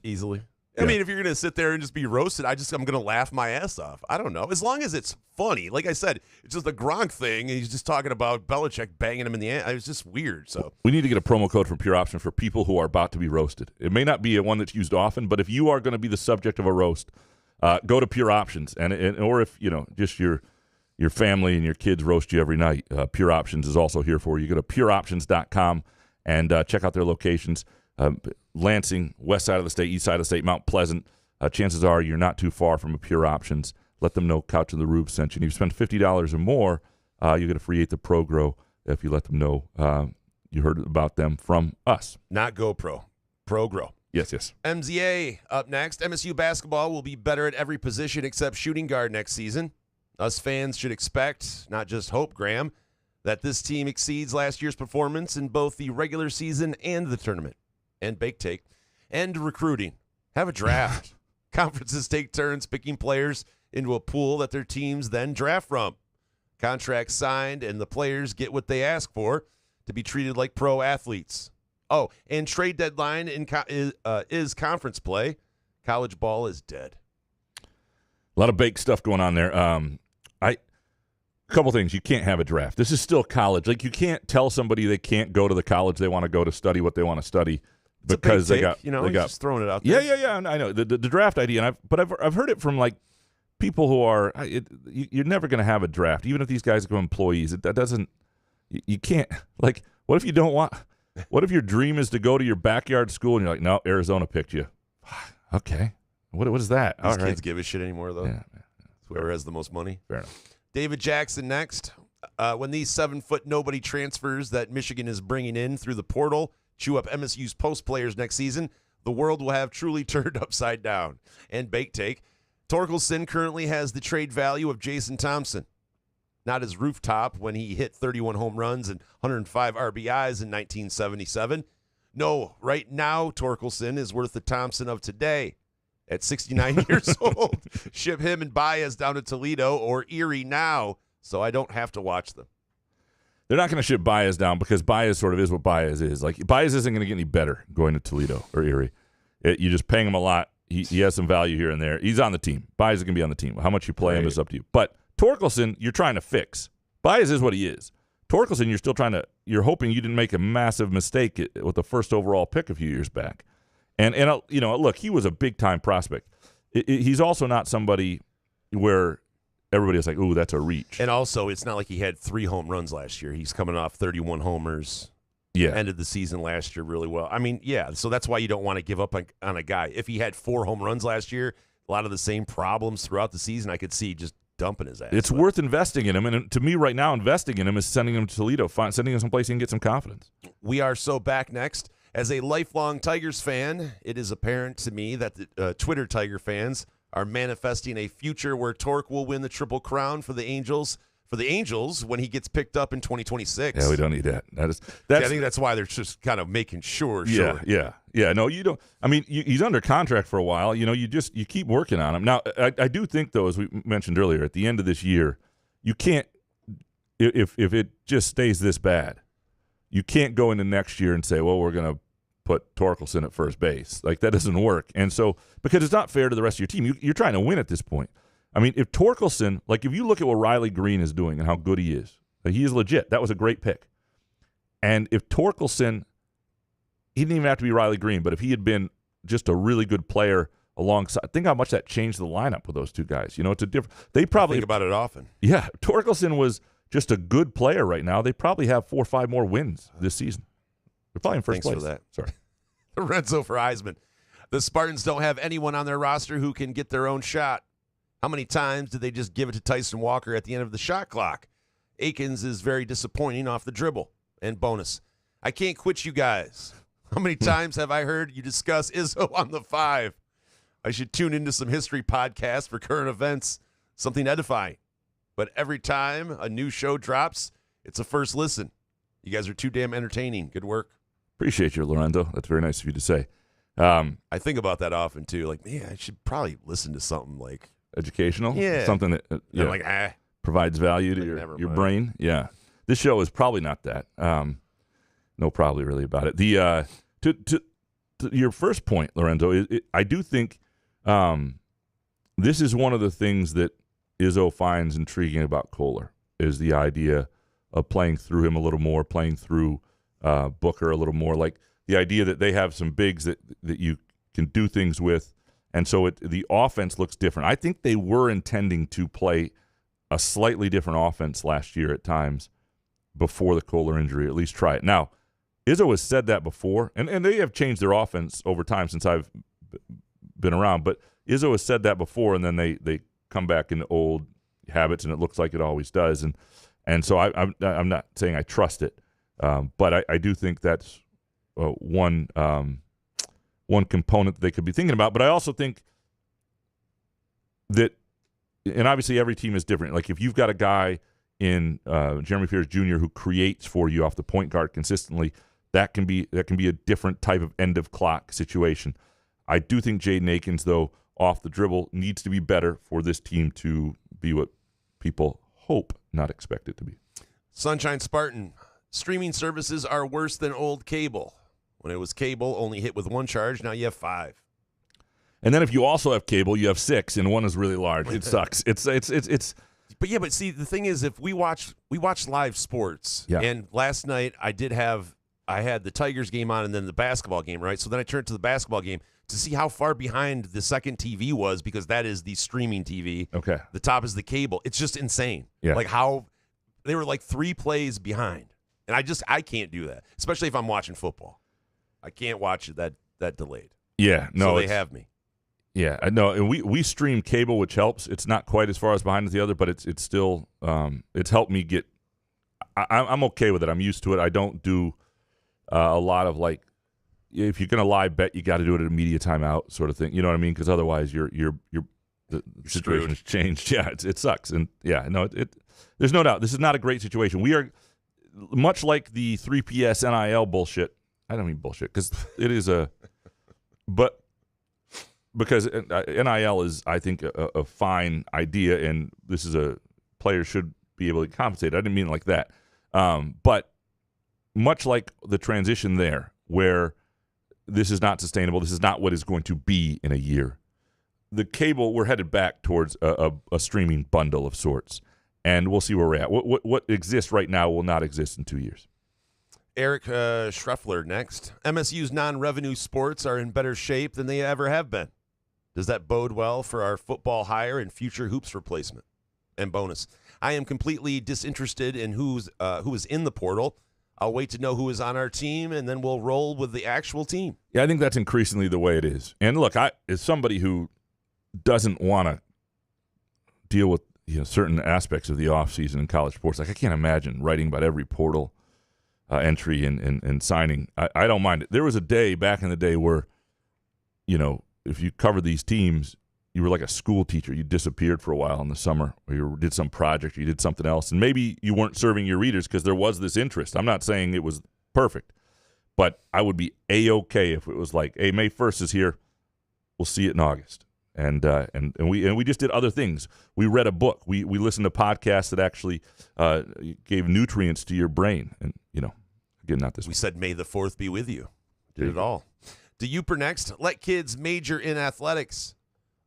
E: Easily. I mean, if you're going to sit there and just be roasted, I'm going to laugh my ass off. I don't know. As long as it's funny. Like I said, it's just the Gronk thing. And he's just talking about Belichick banging him in the ass. It was just weird. So
C: we need to get a promo code from Pure Option for people who are about to be roasted. It may not be one that's used often, but if you are going to be the subject of a roast, go to Pure Options. Or if, just your family and your kids roast you every night, Pure Options is also here for you. Go to pureoptions.com and check out their locations. Lansing, west side of the state, east side of the state, Mount Pleasant. Chances are you're not too far from a Pure Options. Let them know Couch in the Rube sent you. And if you spend $50 or more, you get a free 8th of Pro Grow if you let them know you heard about them from us.
E: Not GoPro. Pro Grow.
C: Yes.
E: MZA up next. MSU basketball will be better at every position except shooting guard next season. Us fans should expect, not just hope, Graham, that this team exceeds last year's performance in both the regular season and the tournament. And bake take, and recruiting. Have a draft. Conferences take turns picking players into a pool that their teams then draft from. Contracts signed, and the players get what they ask for to be treated like pro athletes. Oh, and trade deadline is conference play. College ball is dead.
C: A lot of baked stuff going on there. A couple things. You can't have a draft. This is still college. Like, you can't tell somebody they can't go to the college they want to go to study what they want to study because they got
E: just throwing it out there.
C: Yeah. I know the draft idea, but I've heard it from like people who are. You're never going to have a draft, even if these guys go employees. That doesn't. You can't. Like, what if you don't want? What if your dream is to go to your backyard school and you're like, no, Arizona picked you. Okay, what is that?
E: These kids give a shit anymore though.
C: Yeah,
E: Whoever has the most money.
C: fair enough.
E: David Jackson next. When these 7-foot nobody transfers that Michigan is bringing in through the portal chew up MSU's post players next season, the world will have truly turned upside down. And bake take, Torkelson currently has the trade value of Jason Thompson. Not his rooftop when he hit 31 home runs and 105 RBIs in 1977. No, right now Torkelson is worth the Thompson of today. At 69 years old, ship him and Baez down to Toledo or Erie now, so I don't have to watch them.
C: They're not going to ship Baez down because Baez sort of is what Baez is. Like, Baez isn't going to get any better going to Toledo or Erie. You're just paying him a lot. He has some value here and there. He's on the team. Baez is going to be on the team. How much you play him is up to you. But Torkelson, you're trying to fix. Baez is what he is. Torkelson, you're hoping you didn't make a massive mistake with the first overall pick a few years back. And look, he was a big-time prospect. He's also not somebody where everybody is like, ooh, that's a reach.
E: And also, it's not like he had 3 home runs last year. He's coming off 31 homers.
C: Yeah.
E: Ended the season last year really well. I mean, yeah, so that's why you don't want to give up on a guy. If he had 4 home runs last year, a lot of the same problems throughout the season, I could see just dumping his ass.
C: It's worth investing in him. And to me right now, investing in him is sending him to Toledo, sending him someplace he can get some confidence.
E: We are so back next. As a lifelong Tigers fan, it is apparent to me that the Twitter Tiger fans are manifesting a future where Torque will win the Triple Crown for the Angels when he gets picked up in 2026.
C: Yeah, we don't need that.
E: I think that's why they're just kind of making sure.
C: Yeah. No, you don't. I mean, he's under contract for a while. You keep working on him. Now, I do think, though, as we mentioned earlier, at the end of this year, you can't, if it just stays this bad, you can't go into next year and say, well, we're going to put Torkelson at first base. Like, that doesn't work. And so, because it's not fair to the rest of your team, you're trying to win at this point. I mean, if Torkelson, like, if you look at what Riley Green is doing and how good he is legit. That was a great pick. And if Torkelson, he didn't even have to be Riley Green, but if he had been just a really good player alongside, think how much that changed the lineup with those two guys. It's a different. They probably
E: think about it often.
C: Yeah, Torkelson was just a good player right now. They probably have 4 or 5 more wins this season. They're probably in first place.
E: Thanks for that.
C: Sorry.
E: Lorenzo for Heisman. The Spartans don't have anyone on their roster who can get their own shot. How many times did they just give it to Tyson Walker at the end of the shot clock? Akins is very disappointing off the dribble. And bonus, I can't quit you guys. How many times have I heard you discuss Izzo on the 5? I should tune into some history podcasts for current events, something edifying. But every time a new show drops, it's a first listen. You guys are too damn entertaining. Good work.
C: Appreciate you, Lorenzo. That's very nice of you to say.
E: I think about that often, too. Like, man, I should probably listen to something like
C: educational.
E: Yeah.
C: Something that provides value to your brain. Yeah. This show is probably not that. No, probably really about it. The to your first point, Lorenzo, I do think this is one of the things that Izzo finds intriguing about Kohler is the idea of playing through him a little more, playing through Booker a little more, like the idea that they have some bigs that you can do things with, and so the offense looks different. I think they were intending to play a slightly different offense last year at times before the Kohler injury, at least try it. Now, Izzo has said that before, and they have changed their offense over time since I've been around, but Izzo has said that before, and then they come back into old habits, and it looks like it always does. And so I'm not saying I trust it, but I do think that's one component that they could be thinking about. But I also think that, and obviously every team is different. Like if you've got a guy in Jeremy Pierce Jr. who creates for you off the point guard consistently, that can be a different type of end of clock situation. I do think Jaden Akins, though, off the dribble needs to be better for this team to be what people hope, not expect it to be.
E: Sunshine Spartan, streaming services are worse than old cable. When it was cable, only hit with one charge. Now you have 5.
C: And then if you also have cable, you have 6, and one is really large. It sucks. It's.
E: But yeah, but see, the thing is, if we watch live sports, and last night I had the Tigers game on and then the basketball game, right? So then I turned to the basketball game to see how far behind the second TV was, because that is the streaming TV.
C: Okay.
E: The top is the cable. It's just insane.
C: Yeah.
E: Like how they were like 3 plays behind. And I can't do that, especially if I'm watching football. I can't watch it that delayed.
C: Yeah, no.
E: So they have me.
C: Yeah, I know. And we stream cable, which helps. It's not quite as far as behind as the other, but it's still it's helped me get. I'm okay with it. I'm used to it. I don't do a lot of like, if you're gonna live bet, you got to do it at a media timeout sort of thing. You know what I mean? Because otherwise, the situation has changed. Yeah, it sucks. And yeah, no, there's no doubt this is not a great situation. We are much like the 3PS NIL bullshit. I don't mean bullshit because it is but. Because NIL is, I think, a fine idea, and this is players should be able to compensate. I didn't mean it like that. But much like the transition there, where this is not sustainable, this is not what is going to be in a year. The cable, we're headed back towards a streaming bundle of sorts, and we'll see where we're at. What exists right now will not exist in 2 years.
E: Eric Schreffler next. MSU's non-revenue sports are in better shape than they ever have been. Does that bode well for our football hire and future hoops replacement? And bonus, I am completely disinterested in who is in the portal. I'll wait to know who is on our team, and then we'll roll with the actual team.
C: Yeah, I think that's increasingly the way it is. And look, as somebody who doesn't want to deal with certain aspects of the offseason in college sports, like I can't imagine writing about every portal entry and signing. I don't mind it. There was a day back in the day where, if you covered these teams, you were like a school teacher. You disappeared for a while in the summer, or you did some project, or you did something else, and maybe you weren't serving your readers because there was this interest. I'm not saying it was perfect, but I would be A-okay if it was like, hey, May 1st is here. We'll see it in August. And we just did other things. We read a book. We listened to podcasts that actually gave nutrients to your brain. And, again, not this.
E: We said, May the 4th be with you. Did it all. To Uper next. Let kids major in athletics.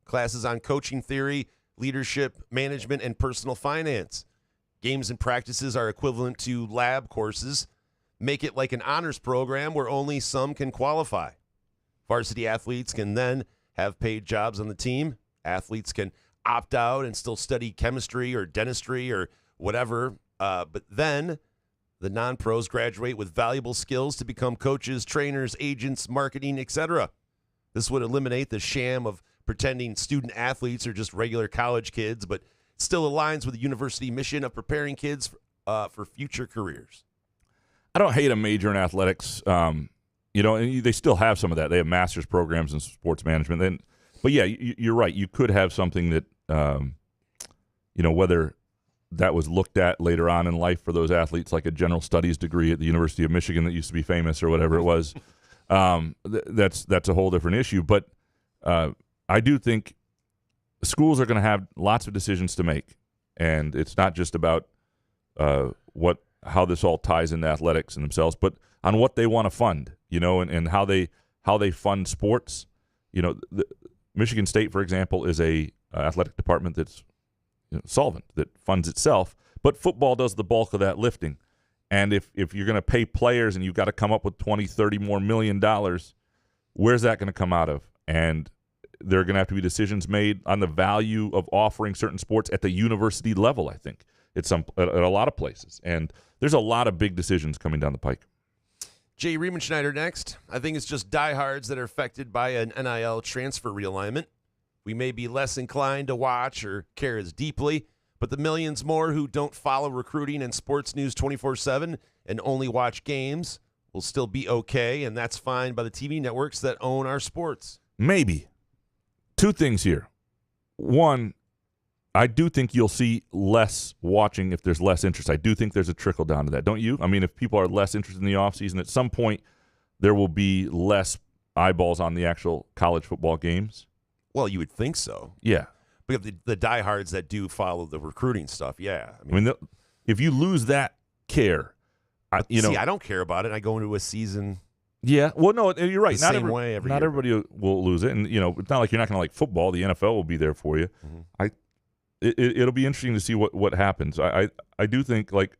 E: Classes on coaching theory, leadership, management, and personal finance. Games and practices are equivalent to lab courses. Make it like an honors program where only some can qualify. Varsity athletes can then have paid jobs on the team. Athletes can opt out and still study chemistry or dentistry or whatever. But then the non-pros graduate with valuable skills to become coaches, trainers, agents, marketing, etc. This would eliminate the sham of pretending student athletes are just regular college kids, but still aligns with the university mission of preparing kids for future careers.
C: I don't hate a major in athletics. And they still have some of that. They have master's programs in sports management. But yeah, you're right. You could have something that, whether that was looked at later on in life for those athletes, like a general studies degree at the University of Michigan that used to be famous or whatever it was. That's a whole different issue. But I do think schools are going to have lots of decisions to make, and it's not just about how this all ties into athletics and themselves, but on what they want to fund, and how they fund sports. Michigan State, for example, is a athletic department that's solvent, that funds itself, but football does the bulk of that lifting. And if you're going to pay players and you've got to come up with $20-30 more million, where's that going to come out of? And there are going to have to be decisions made on the value of offering certain sports at the university level, I think, at a lot of places. And there's a lot of big decisions coming down the pike.
E: Jay Riemenschneider next. I think it's just diehards that are affected by an NIL transfer realignment. We may be less inclined to watch or care as deeply, but the millions more who don't follow recruiting and sports news 24/7 and only watch games will still be okay, and that's fine by the TV networks that own our sports.
C: Maybe. Two things here. One, I do think you'll see less watching if there's less interest. I do think there's a trickle down to that, don't you? I mean, if people are less interested in the offseason, at some point there will be less eyeballs on the actual college football games.
E: Well, you would think so.
C: Yeah.
E: But the diehards that do follow the recruiting stuff, yeah.
C: I mean if you lose that care,
E: I don't care about it. I go into a season
C: Yeah, well, no, you're right.
E: The same way every
C: not
E: year.
C: everybody will lose it, and it's not like you're not going to like football. The NFL will be there for you.
E: Mm-hmm.
C: It'll be interesting to see what happens. I do think like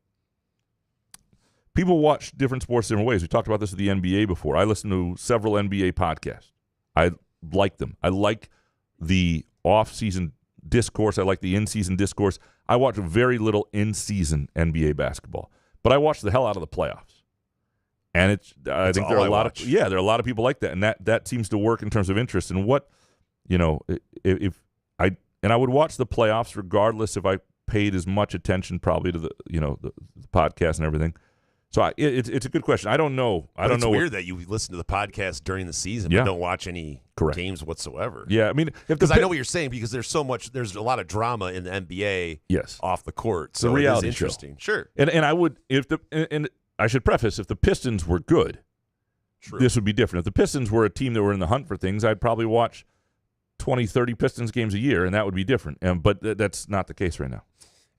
C: people watch different sports different ways. We talked about this with the NBA before. I listen to several NBA podcasts. I like them. I like the off-season discourse. I like the in-season discourse. I watch very little in-season NBA basketball, but I watch the hell out of the playoffs. And I think there are a lot of people like that, and that seems to work in terms of interest. And I would watch the playoffs regardless if I paid as much attention probably to the podcast and everything. So it's a good question. I don't know.
E: It's weird that you listen to the podcast during the season but don't watch any games whatsoever.
C: Yeah, I mean,
E: because I know what you're saying, because there's a lot of drama in the NBA.
C: Yes,
E: off the court. So
C: the reality
E: it is interesting.
C: Show. Sure. And I would and I should preface, if the Pistons were good, this would be different. If the Pistons were a team that were in the hunt for things, I'd probably watch 20, 30 Pistons games a year, and that would be different. But that's not the case right now.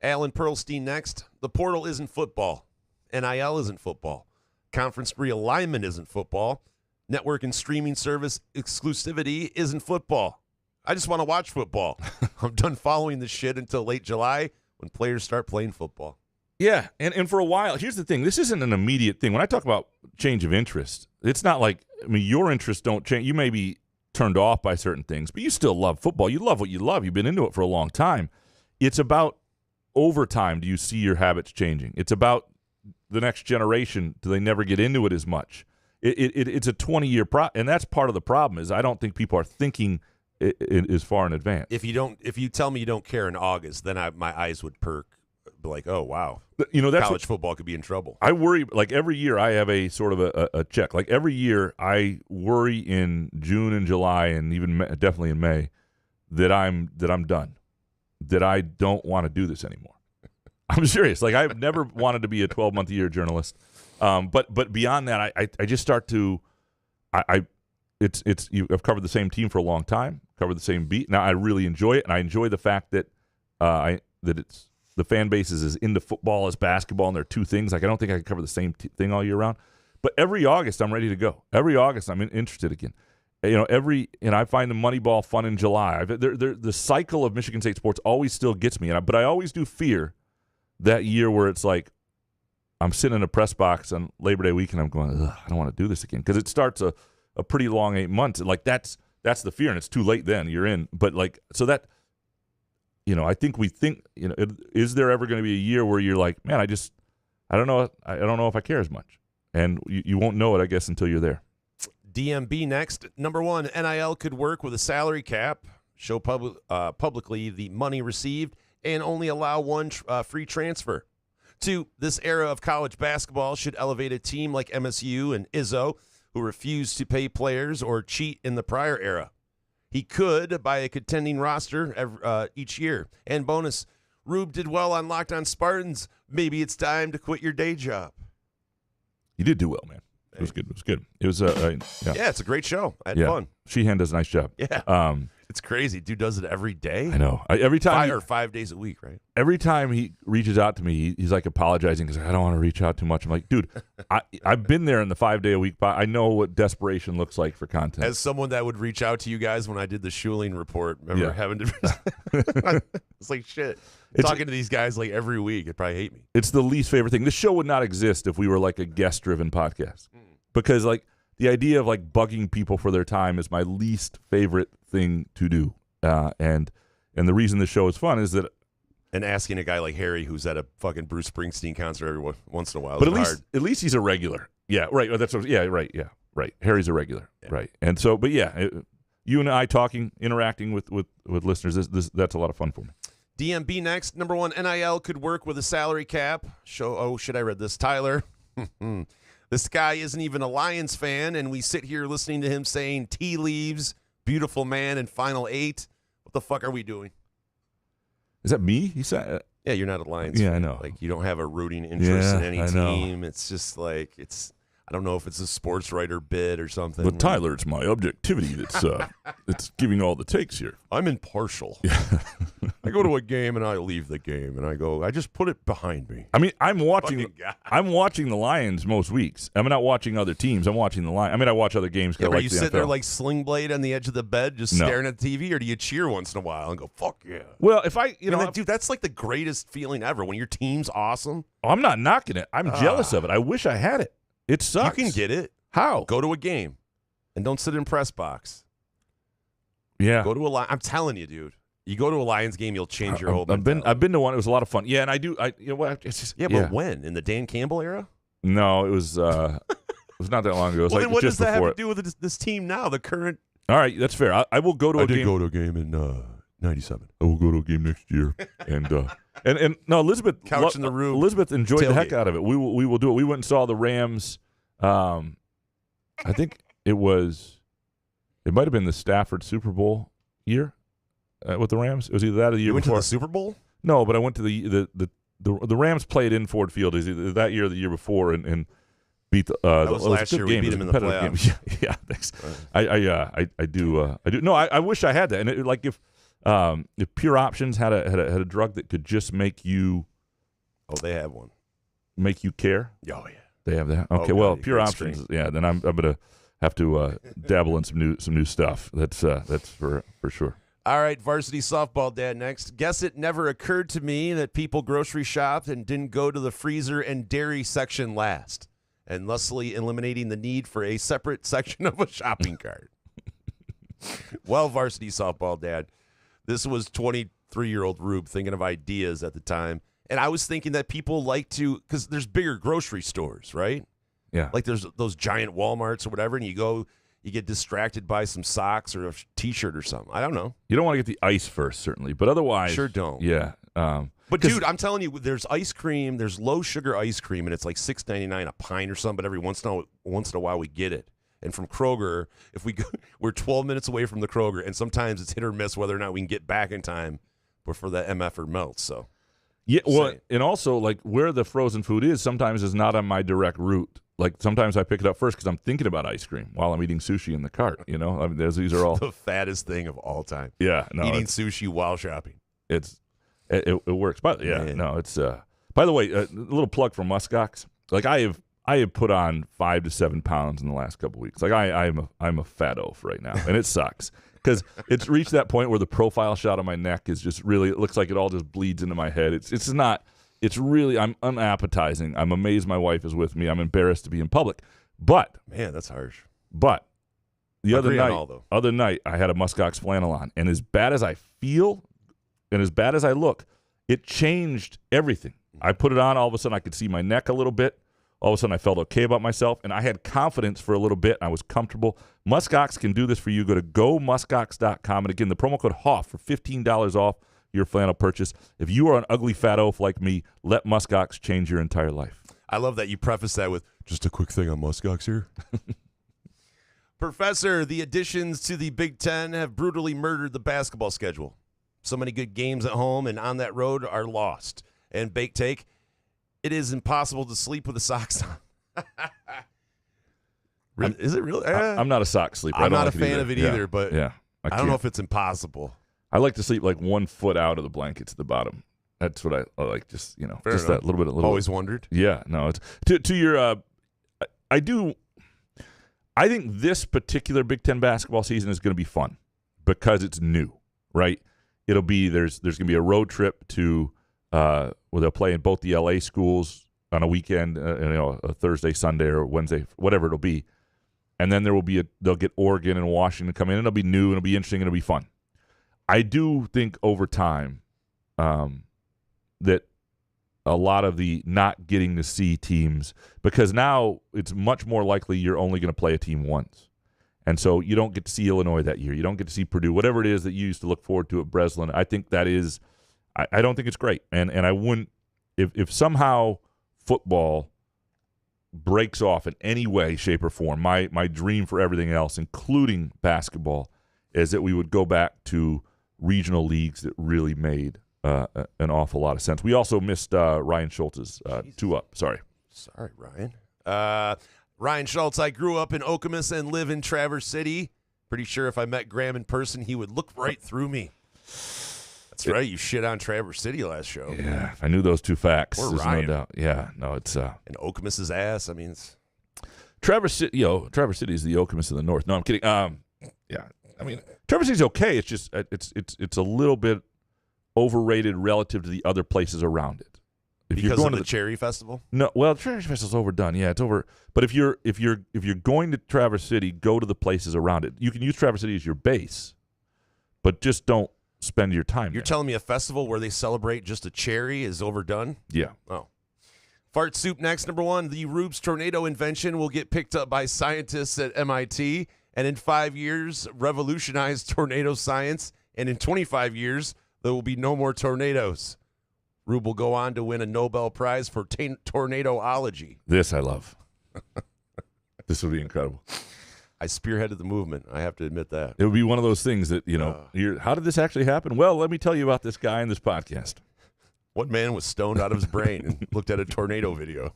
E: Alan Pearlstein next. The portal isn't football. NIL isn't football. Conference realignment isn't football. Network and streaming service exclusivity isn't football. I just want to watch football. I'm done following this shit until late July when players start playing football.
C: Yeah, and for a while, here's the thing. This isn't an immediate thing. When I talk about change of interest, it's not like, your interests don't change. You may be turned off by certain things, but you still love football. You love what you love. You've been into it for a long time. It's about over time, do you see your habits changing? It's about the next generation. Do they never get into it as much? It's a 20-year and that's part of the problem is I don't think people are thinking as far in advance.
E: If you tell me you don't care in August, then my eyes would perk. Be like, oh wow,
C: that's
E: college football could be in trouble.
C: I worry. Like every year, I have a sort of a check. Like every year, I worry in June and July, and even definitely in May, that I'm done. That I don't want to do this anymore. I'm serious. Like I've never wanted to be a 12-month-a-year journalist, but beyond that, I just start to, I've covered the same team for a long time, covered the same beat. Now I really enjoy it, and I enjoy the fact that it's. The fan base is as into football as basketball, and they're two things. Like I don't think I can cover the same thing all year round. But every August, I'm ready to go. Every August, I'm interested again. I find the Moneyball fun in July. The cycle of Michigan State sports always still gets me. But I always do fear that year where it's like I'm sitting in a press box on Labor Day weekend. I'm going, I don't want to do this again, because it starts a pretty long 8 months. And like that's the fear, and it's too late then. You're in. But like so that. I think is there ever going to be a year where you're like, man, I don't know if I care as much, and you won't know it, I guess, until you're there.
E: DMB next. Number one, NIL could work with a salary cap, show publicly the money received, and only allow one free transfer. 2, this era of college basketball should elevate a team like MSU and Izzo, who refused to pay players or cheat in the prior era. He could buy a contending roster each year. And bonus, Rube did well on Locked On Spartans. Maybe it's time to quit your day job.
C: You did do well, man. It was good. It was good. It was
E: yeah, it's a great show. I had fun.
C: Sheehan does a nice job.
E: Yeah. It's crazy. Dude does it every day.
C: I know. Every time
E: 5 days a week, right?
C: Every time he reaches out to me, he's like apologizing because I don't want to reach out too much. I'm like, dude, I've been there in the 5 day a week. I know what desperation looks like for content.
E: As someone that would reach out to you guys when I did the Schuling report, remember having to. It's like shit. Talking to these guys like every week, they'd probably hate me.
C: It's the least favorite thing. This show would not exist if we were like a guest-driven podcast, because like the idea of like bugging people for their time is my least favorite thing to do. And the reason the show is fun is that,
E: and asking a guy like Harry, who's at a fucking Bruce Springsteen concert every once in a while,
C: but at least he's a regular. Yeah, right. That's what, yeah, right. Yeah, right. Harry's a regular, right? And so, but yeah, you and I interacting with listeners, that's a lot of fun for me.
E: DMB next. Number one, NIL could work with a salary cap. Should I read this? Tyler. This guy isn't even a Lions fan, and we sit here listening to him saying tea leaves, beautiful man, and final 8. What the fuck are we doing?
C: Is that me? He said,
E: yeah, you're not a Lions
C: fan.
E: I
C: know.
E: Like, you don't have a rooting interest in any team. It's just like, I don't know if it's a sports writer bit or something.
C: But Tyler, it's my objectivity that's it's giving all the takes here.
E: I'm impartial. I go to a game and I leave the game and I just put it behind me.
C: I mean, I'm watching the Lions most weeks. I'm not watching other teams. I'm watching the Lions. I mean, I watch other games.
E: Yeah,
C: like
E: you
C: the
E: sit
C: NFL.
E: there like Sling Blade on the edge of the bed, just staring at the TV, or do you cheer once in a while and go, "Fuck yeah"?
C: Well, if I,
E: dude, that's like the greatest feeling ever when your team's awesome.
C: I'm not knocking it. I'm jealous of it. I wish I had it. It sucks.
E: You can get it.
C: How?
E: Go to a game and don't sit in press box.
C: Yeah.
E: Go to a I'm telling you, dude. You go to a Lions game, you'll change your whole.
C: I've been to one. It was a lot of fun. Yeah, and I do. It's just,
E: but when in the Dan Campbell era?
C: No, it was. It was not that long ago. It was
E: well,
C: like
E: then what
C: just
E: does that have
C: before
E: to do with this team now? The current.
C: All right, that's fair. I will go to a game.
E: I did go to a game in '97.
C: I will go to a game next year. And no, Elizabeth.
E: Couch in the room.
C: Elizabeth enjoyed
E: tailgate.
C: the heck out of it. We will do it. We went and saw the Rams. I think it might have been the Stafford Super Bowl year with the Rams. It was either that or the year
E: you went
C: before.
E: to the Super Bowl?
C: No, but I went to the Rams played in Ford Field. It was either that year or the year before and beat the.
E: That was last year. We beat them in the playoffs.
C: Yeah, thanks. I do. No, I wish I had that. And like if Pure Options had a drug that could just make you.
E: Oh, they have one.
C: Make you care.
E: Oh yeah.
C: They have that. Okay, well, Pure Options. Yeah, then I'm gonna have to dabble in some new stuff. That's for sure.
E: All right, varsity softball dad next. Guess it never occurred to me that people grocery shopped and didn't go to the freezer and dairy section last, and thusly eliminating the need for a separate section of a shopping cart. Well, varsity softball dad, this was 23-year-old Rube thinking of ideas at the time. And I was thinking that people like to, because there's bigger grocery stores, right?
C: Yeah.
E: Like there's those giant Walmarts or whatever, and you get distracted by some socks or a T-shirt or something. I don't know.
C: You don't want to get the ice first, certainly, but otherwise,
E: sure don't.
C: Yeah.
E: But dude, I'm telling you, there's ice cream. There's low sugar ice cream, and it's like $6.99 a pint or something. But every once in a while, we get it. And from Kroger, if we go, we're 12 minutes away from the Kroger, and sometimes it's hit or miss whether or not we can get back in time before the MFer melts. So.
C: Yeah, well, and also, like, where the frozen food is sometimes is not on my direct route. Like, sometimes I pick it up first because I'm thinking about ice cream while I'm eating sushi in the cart, I mean, these are all...
E: the fattest thing of all time.
C: Yeah, no.
E: Eating sushi while shopping.
C: It works. But, yeah, Man. No, it's... by the way, a little plug for muskox. Like, I have put on 5 to 7 pounds in the last couple weeks. Like, I'm a fat oaf right now, and it sucks. Because it's reached that point where the profile shot on my neck is just really, it looks like it all just bleeds into my head. It's not, it's really, I'm unappetizing. I'm amazed my wife is with me. I'm embarrassed to be in public. But.
E: Man, that's harsh.
C: But the other night, I had a muskox flannel on. And as bad as I feel and as bad as I look, it changed everything. I put it on, all of a sudden I could see my neck a little bit. All of a sudden, I felt okay about myself, and I had confidence for a little bit. I was comfortable. Muskox can do this for you. Go to gomuskox.com, and again, the promo code HOFF for $15 off your flannel purchase. If you are an ugly fat oaf like me, let Muskox change your entire life.
E: I love that you preface that with just a quick thing on Muskox here. Professor, the additions to the Big Ten have brutally murdered the basketball schedule. So many good games at home and on that road are lost. And Bake Take, it is impossible to sleep with the socks on. Is it really?
C: I'm not a sock sleeper.
E: I'm not a fan of it either, but
C: yeah,
E: I don't know if it's impossible.
C: I like to sleep like 1 foot out of the blanket to the bottom. That's what I like. Just
E: Fair
C: just
E: enough.
C: that little bit.
E: Always wondered.
C: Yeah, no. It's to your. I do. I think this particular Big Ten basketball season is going to be fun because it's new, right? It'll be there's going to be a road trip to. Where they'll play in both the LA schools on a weekend, a Thursday, Sunday, or Wednesday, whatever it'll be, and then they'll get Oregon and Washington come in. And it'll be new and it'll be interesting and it'll be fun. I do think over time that a lot of the not getting to see teams, because now it's much more likely you're only going to play a team once, and so you don't get to see Illinois that year. You don't get to see Purdue, whatever it is that you used to look forward to at Breslin. I think that is. I don't think it's great, and I wouldn't if somehow football breaks off in any way, shape, or form. My dream for everything else, including basketball, is that we would go back to regional leagues that really made an awful lot of sense. We also missed Ryan Schultz's 2-up. Sorry,
E: Ryan. Ryan Schultz, I grew up in Okemos and live in Traverse City. Pretty sure if I met Graham in person, he would look right through me. That's right. You shit on Traverse City last show.
C: Yeah, if I knew those two facts,
E: Or
C: there's
E: Ryan.
C: no doubt. Yeah, no, it's
E: And Okemos' ass. I mean, it's...
C: Traverse City. Traverse City is the Okemos of the North. No, I'm kidding. Yeah, I mean, Traverse City's okay. It's just it's a little bit overrated relative to the other places around it. If
E: because
C: you're going
E: of
C: to
E: the Cherry Festival?
C: No, well, Traverse Festival's overdone. Yeah, it's over. But if you're going to Traverse City, go to the places around it. You can use Traverse City as your base, but just don't spend your time
E: You're
C: there.
E: telling me a festival where they celebrate just a cherry is overdone?
C: Yeah.
E: Oh. Fart Soup next, number 1. The Rubes tornado invention will get picked up by scientists at MIT, and in 5 years, revolutionize tornado science, and in 25 years, there will be no more tornadoes. Rube will go on to win a Nobel Prize for tornadoology.
C: This I love. This would be incredible.
E: I spearheaded the movement. I have to admit that.
C: It would be one of those things that, how did this actually happen? Well, let me tell you about this guy in this podcast.
E: What man was stoned out of his brain and looked at a tornado video?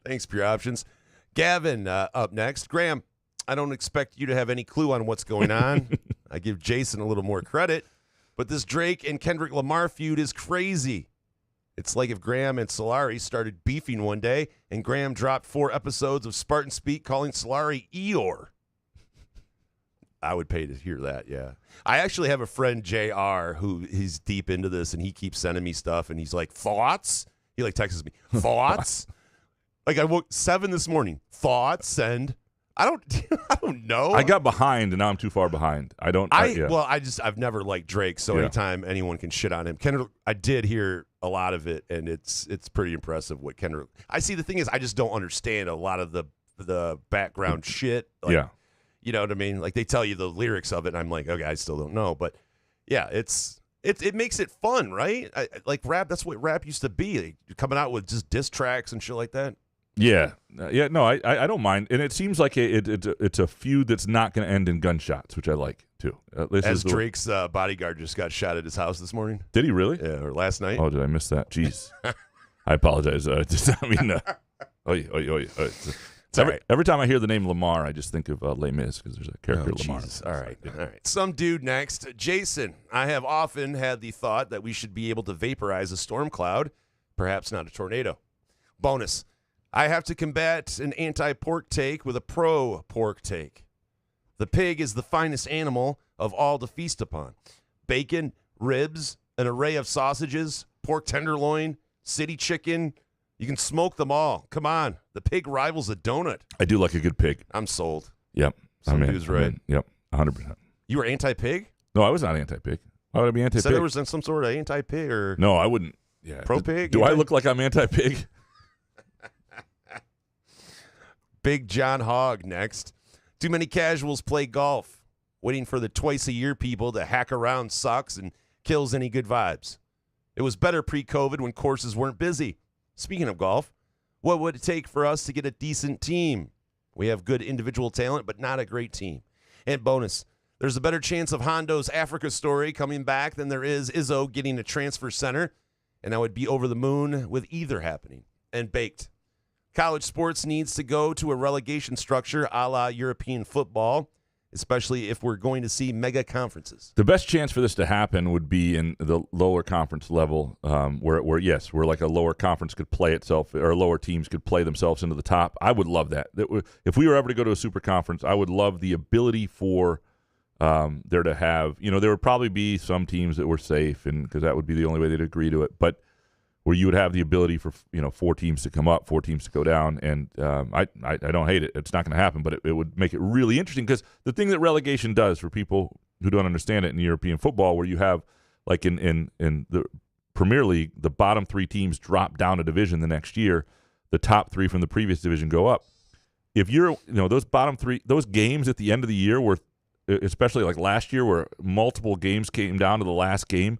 E: Thanks, Pure Options. Gavin up next. Graham, I don't expect you to have any clue on what's going on. I give Jason a little more credit. But this Drake and Kendrick Lamar feud is crazy. It's like if Graham and Solari started beefing one day and Graham dropped 4 episodes of Spartan Speak calling Solari Eeyore. I would pay to hear that, yeah. I actually have a friend, JR, who he's deep into this, and he keeps sending me stuff, and he's like, thoughts? He like texts me, thoughts? Like I woke 7 this morning, thoughts, send. I don't know.
C: I got behind, and now I'm too far behind. I've
E: never liked Drake, so anytime anyone can shit on him. Kendrick, I did hear a lot of it, and it's pretty impressive what Kendrick. I see. The thing is, I just don't understand a lot of the background shit. Like,
C: yeah,
E: you know what I mean. Like they tell you the lyrics of it, and I'm like, okay, I still don't know, but yeah, it makes it fun, right? Like rap. That's what rap used to be. Like, you're coming out with just diss tracks and shit like that.
C: Yeah, no, I don't mind, and it seems like it's a feud that's not going to end in gunshots, which I like too.
E: As Drake's bodyguard just got shot at his house this morning.
C: Did he really?
E: Yeah, or last night.
C: Oh, did I miss that? Jeez, I apologize. Every time I hear the name Lamar, I just think of Les Mis because there's a character Lamar.
E: Jesus. All right. Some dude next, Jason. I have often had the thought that we should be able to vaporize a storm cloud, perhaps not a tornado. Bonus. I have to combat an anti-pork take with a pro-pork take. The pig is the finest animal of all to feast upon. Bacon, ribs, an array of sausages, pork tenderloin, city chicken. You can smoke them all. Come on. The pig rivals a donut.
C: I do like a good pig.
E: I'm sold.
C: Yep.
E: Some dude's right.
C: Yep. 100%.
E: You were anti-pig?
C: No, I was not anti-pig. Why would I be anti-pig?
E: Said there was some sort of anti-pig or...
C: No, I wouldn't. Yeah.
E: Pro-pig?
C: Do I look like I'm anti-pig?
E: Big John Hogg next. Too many casuals play golf. Waiting for the twice-a-year people to hack around sucks and kills any good vibes. It was better pre-COVID when courses weren't busy. Speaking of golf, what would it take for us to get a decent team? We have good individual talent, but not a great team. And bonus, there's a better chance of Hondo's Africa story coming back than there is Izzo getting a transfer center, and I would be over the moon with either happening. And baked. College sports needs to go to a relegation structure a la European football, especially if we're going to see mega conferences.
C: The best chance for this to happen would be in the lower conference level, where like a lower conference could play itself, or lower teams could play themselves into the top. I would love that. If we were ever to go to a super conference, I would love the ability for there to have, there would probably be some teams that were safe, and because that would be the only way they'd agree to it, but where you would have the ability for 4 teams to come up, 4 teams to go down, and I don't hate it. It's not going to happen, but it would make it really interesting, because the thing that relegation does for people who don't understand it in European football, where you have, like in the Premier League, the bottom 3 teams drop down a division the next year, the top 3 from the previous division go up. If you're, those bottom 3, those games at the end of the year were, especially like last year, where multiple games came down to the last game,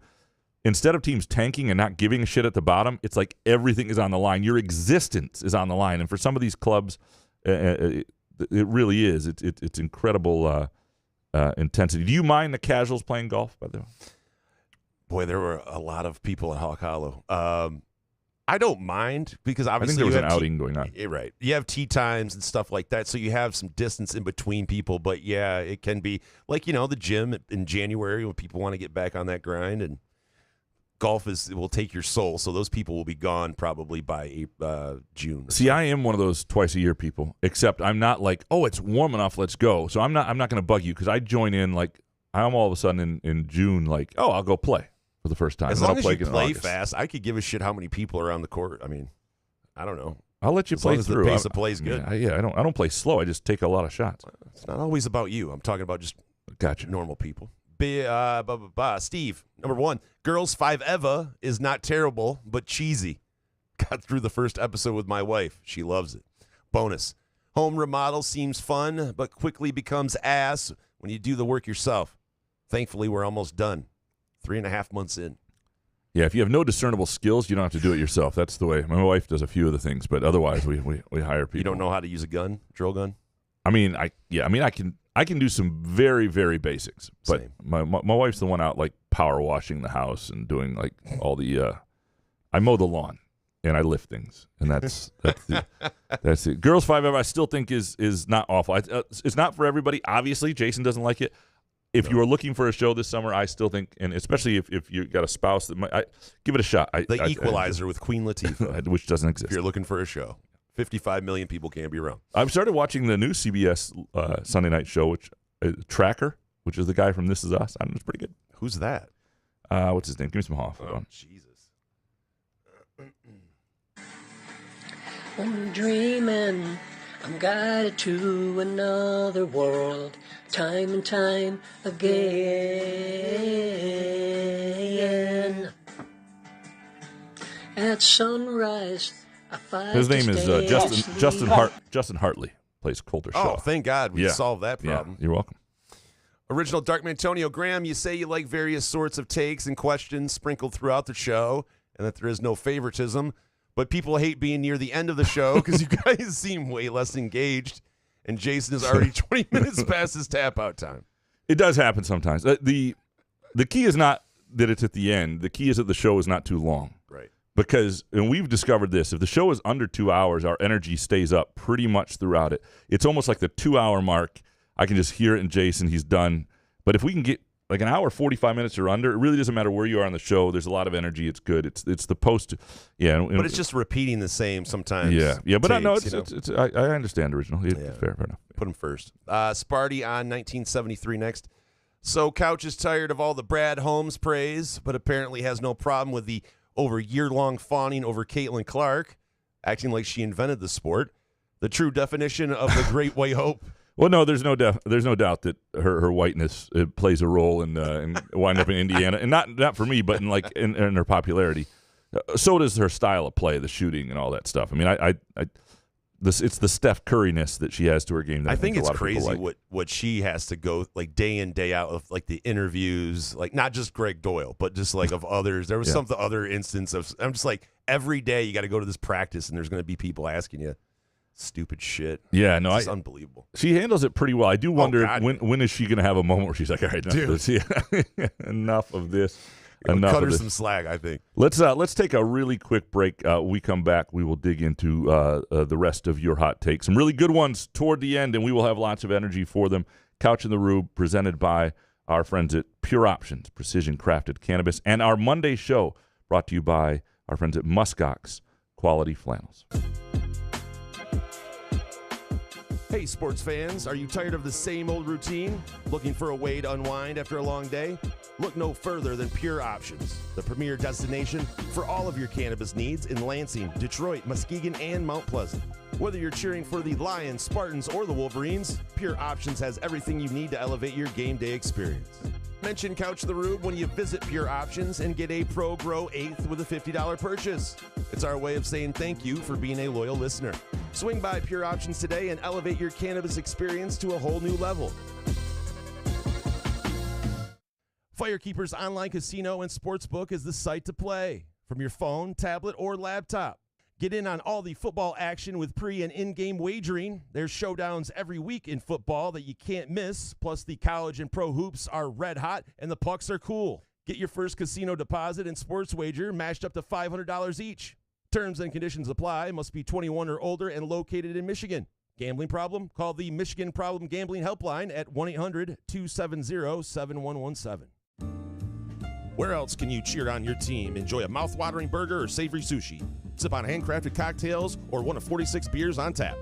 C: instead of teams tanking and not giving a shit at the bottom, it's like everything is on the line. Your existence is on the line. And for some of these clubs, it really is. It's incredible intensity. Do you mind the casuals playing golf, by the way?
E: Boy, there were a lot of people at Hawk Hollow. I don't mind because
C: I
E: obviously
C: think there was
E: you
C: an
E: have
C: outing going on.
E: Right. You have tea times and stuff like that, so you have some distance in between people. But yeah, it can be like, the gym in January when people want to get back on that grind, and golf will take your soul. So those people will be gone probably by June.
C: See, I am one of those twice a year people, except I'm not like, oh, it's warm enough, let's go. So I'm not going to bug you because I join in like I'm all of a sudden in June like, oh, I'll go play for the first time.
E: As
C: long
E: long as you
C: again in
E: play
C: August.
E: fast, I could give a shit how many people are on the court. I mean, I don't know.
C: I'll let you
E: As
C: play
E: long as
C: through.
E: the pace of play is good.
C: Yeah, I don't play slow. I just take a lot of shots.
E: It's not always about you. I'm talking about just
C: Gotcha.
E: normal people. Steve, number 1, Girls 5 Eva is not terrible, but cheesy. Got through the first episode with my wife. She loves it. Bonus, home remodel seems fun, but quickly becomes ass when you do the work yourself. Thankfully, we're almost done. 3.5 months in.
C: Yeah, if you have no discernible skills, you don't have to do it yourself. That's the way. My wife does a few of the things, but otherwise we hire people.
E: You don't know how to use a gun, drill gun?
C: I mean, I can do some very, very basics, but
E: Same.
C: my wife's the one out like power washing the house and doing like all the. I mow the lawn and I lift things, and that's it. Girls 5 Eva I still think is not awful. It's not for everybody. Obviously, Jason doesn't like it. If you are looking for a show this summer, I still think, and especially if you got a spouse that might, give it a shot.
E: The Equalizer with Queen Latifah,
C: which doesn't exist.
E: if you're looking for a show. 55 million people can't be wrong.
C: I've started watching the new CBS Sunday night show, which Tracker, which is the guy from This Is Us. I don't know, it's pretty good.
E: Who's that?
C: What's his name? Give me some Hoff.
E: Oh, Jesus.
G: I'm dreaming, I'm guided to another world, time and time again. At sunrise, I fight
C: His name
G: to
C: is
G: stay
C: Justin
G: asleep.
C: Justin Hartley plays Coulter Shaw.
E: Oh, thank God we solved that problem.
C: Yeah, you're welcome.
E: Original Dark Antonio Graham, you say you like various sorts of takes and questions sprinkled throughout the show and that there is no favoritism, but people hate being near the end of the show because you guys seem way less engaged, and Jason is already 20 minutes past his tap-out time.
C: It does happen sometimes. The key is not that it's at the end. The key is that the show is not too long.
E: Right.
C: Because, and we've discovered this, if the show is under 2 hours, our energy stays up pretty much throughout it. It's almost like the 2 hour mark. I can just hear it in Jason. He's done. But if we can get like an hour, 45 minutes or under, it really doesn't matter where you are on the show. There's a lot of energy. It's good. It's the post. Yeah.
E: But it's just repeating the same sometimes.
C: Yeah. Yeah. But
E: takes,
C: I understand original. Fair enough.
E: Put him first. Sparty on 1973 next. So Couch is tired of all the Brad Holmes praise, but apparently has no problem with the over year-long fawning over Caitlin Clark, acting like she invented the sport. The true definition of the Great White Hope.
C: Well, no, there's no doubt that her whiteness plays a role in winding up in Indiana, and not for me, but in her popularity. So does her style of play, the shooting and all that stuff. I mean, it's the Steph Curry-ness that she has to her game. That
E: I think it's
C: a lot of people
E: crazy
C: like.
E: what she has to go like day in, day out of like the interviews, like not just Greg Doyle, but just like of others. There was some other instance of, I'm just like, every day you got to go to this practice and there's going to be people asking you stupid shit.
C: Yeah, no,
E: it's unbelievable.
C: She handles it pretty well. I do wonder
E: God,
C: when is she going to have a moment where she's like, all right, enough of this. Enough of this.
E: Cut her some slack, I think.
C: Let's take a really quick break. We come back. We will dig into the rest of your hot takes. Some really good ones toward the end, and we will have lots of energy for them. Couch in the Rube, presented by our friends at Pure Options, Precision Crafted Cannabis, and our Monday show brought to you by our friends at Muskox Quality Flannels.
E: Hey, sports fans, are you tired of the same old routine? Looking for a way to unwind after a long day? Look no further than Pure Options, the premier destination for all of your cannabis needs in Lansing, Detroit, Muskegon, and Mount Pleasant. Whether you're cheering for the Lions, Spartans, or the Wolverines, Pure Options has everything you need to elevate your game day experience. Mention Couch the Rube when you visit Pure Options and get a Pro Grow 8th with a $50 purchase. It's our way of saying thank you for being a loyal listener. Swing by Pure Options today and elevate your cannabis experience to a whole new level. Firekeeper's Online Casino and Sportsbook is the site to play. From your phone, tablet, or laptop. Get in on all the football action with pre- and in-game wagering. There's showdowns every week in football that you can't miss. Plus, the college and pro hoops are red hot, and the pucks are cool. Get your first casino deposit and sports wager matched up to $500 each. Terms and conditions apply. Must be 21 or older and located in Michigan. Gambling problem? Call the Michigan Problem Gambling Helpline at 1-800-270-7117. Where else can you cheer on your team, enjoy a mouth-watering burger or savory sushi, sip on handcrafted cocktails, or one of 46 beers on tap?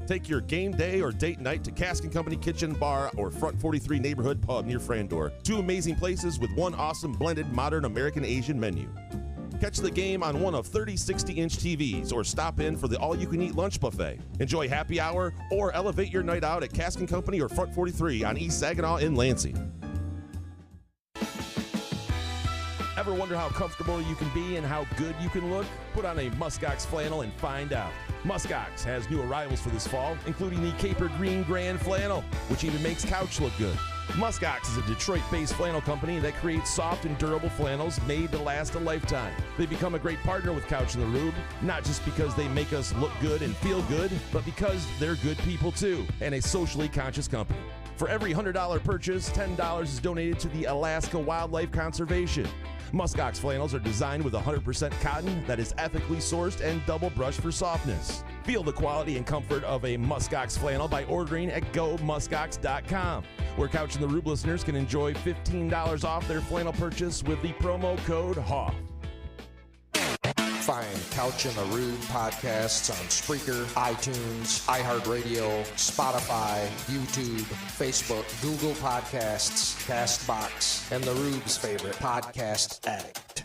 E: Take your game day or date night to Cask & Company Kitchen Bar or Front 43 Neighborhood Pub near Frandor. 2 amazing places with 1 awesome blended modern American Asian menu. Catch the game on one of 30 60-inch TVs or stop in for the all-you-can-eat lunch buffet. Enjoy happy hour or elevate your night out at Cask & Company or Front 43 on East Saginaw in Lansing. Ever wonder how comfortable you can be and how good you can look? Put on a Muskox flannel and find out. Muskox has new arrivals for this fall, including the Caper Green Grand Flannel, which even makes couch look good. Muskox is a Detroit-based flannel company that creates soft and durable flannels made to last a lifetime. They become a great partner with Couch in the Rube, not just because they make us look good and feel good, but because they're good people too, and a socially conscious company. For every $100 purchase, $10 is donated to the Alaska Wildlife Conservation. Muskox flannels are designed with 100% cotton that is ethically sourced and double brushed for softness. Feel the quality and comfort of a Muskox flannel by ordering at GoMuskox.com, where Couch in the Rube listeners can enjoy $15 off their flannel purchase with the promo code HOFF.
A: Find Couch in the Rube podcasts on Spreaker, iTunes, iHeartRadio, Spotify, YouTube, Facebook, Google Podcasts, CastBox, and the Rube's favorite podcast addict.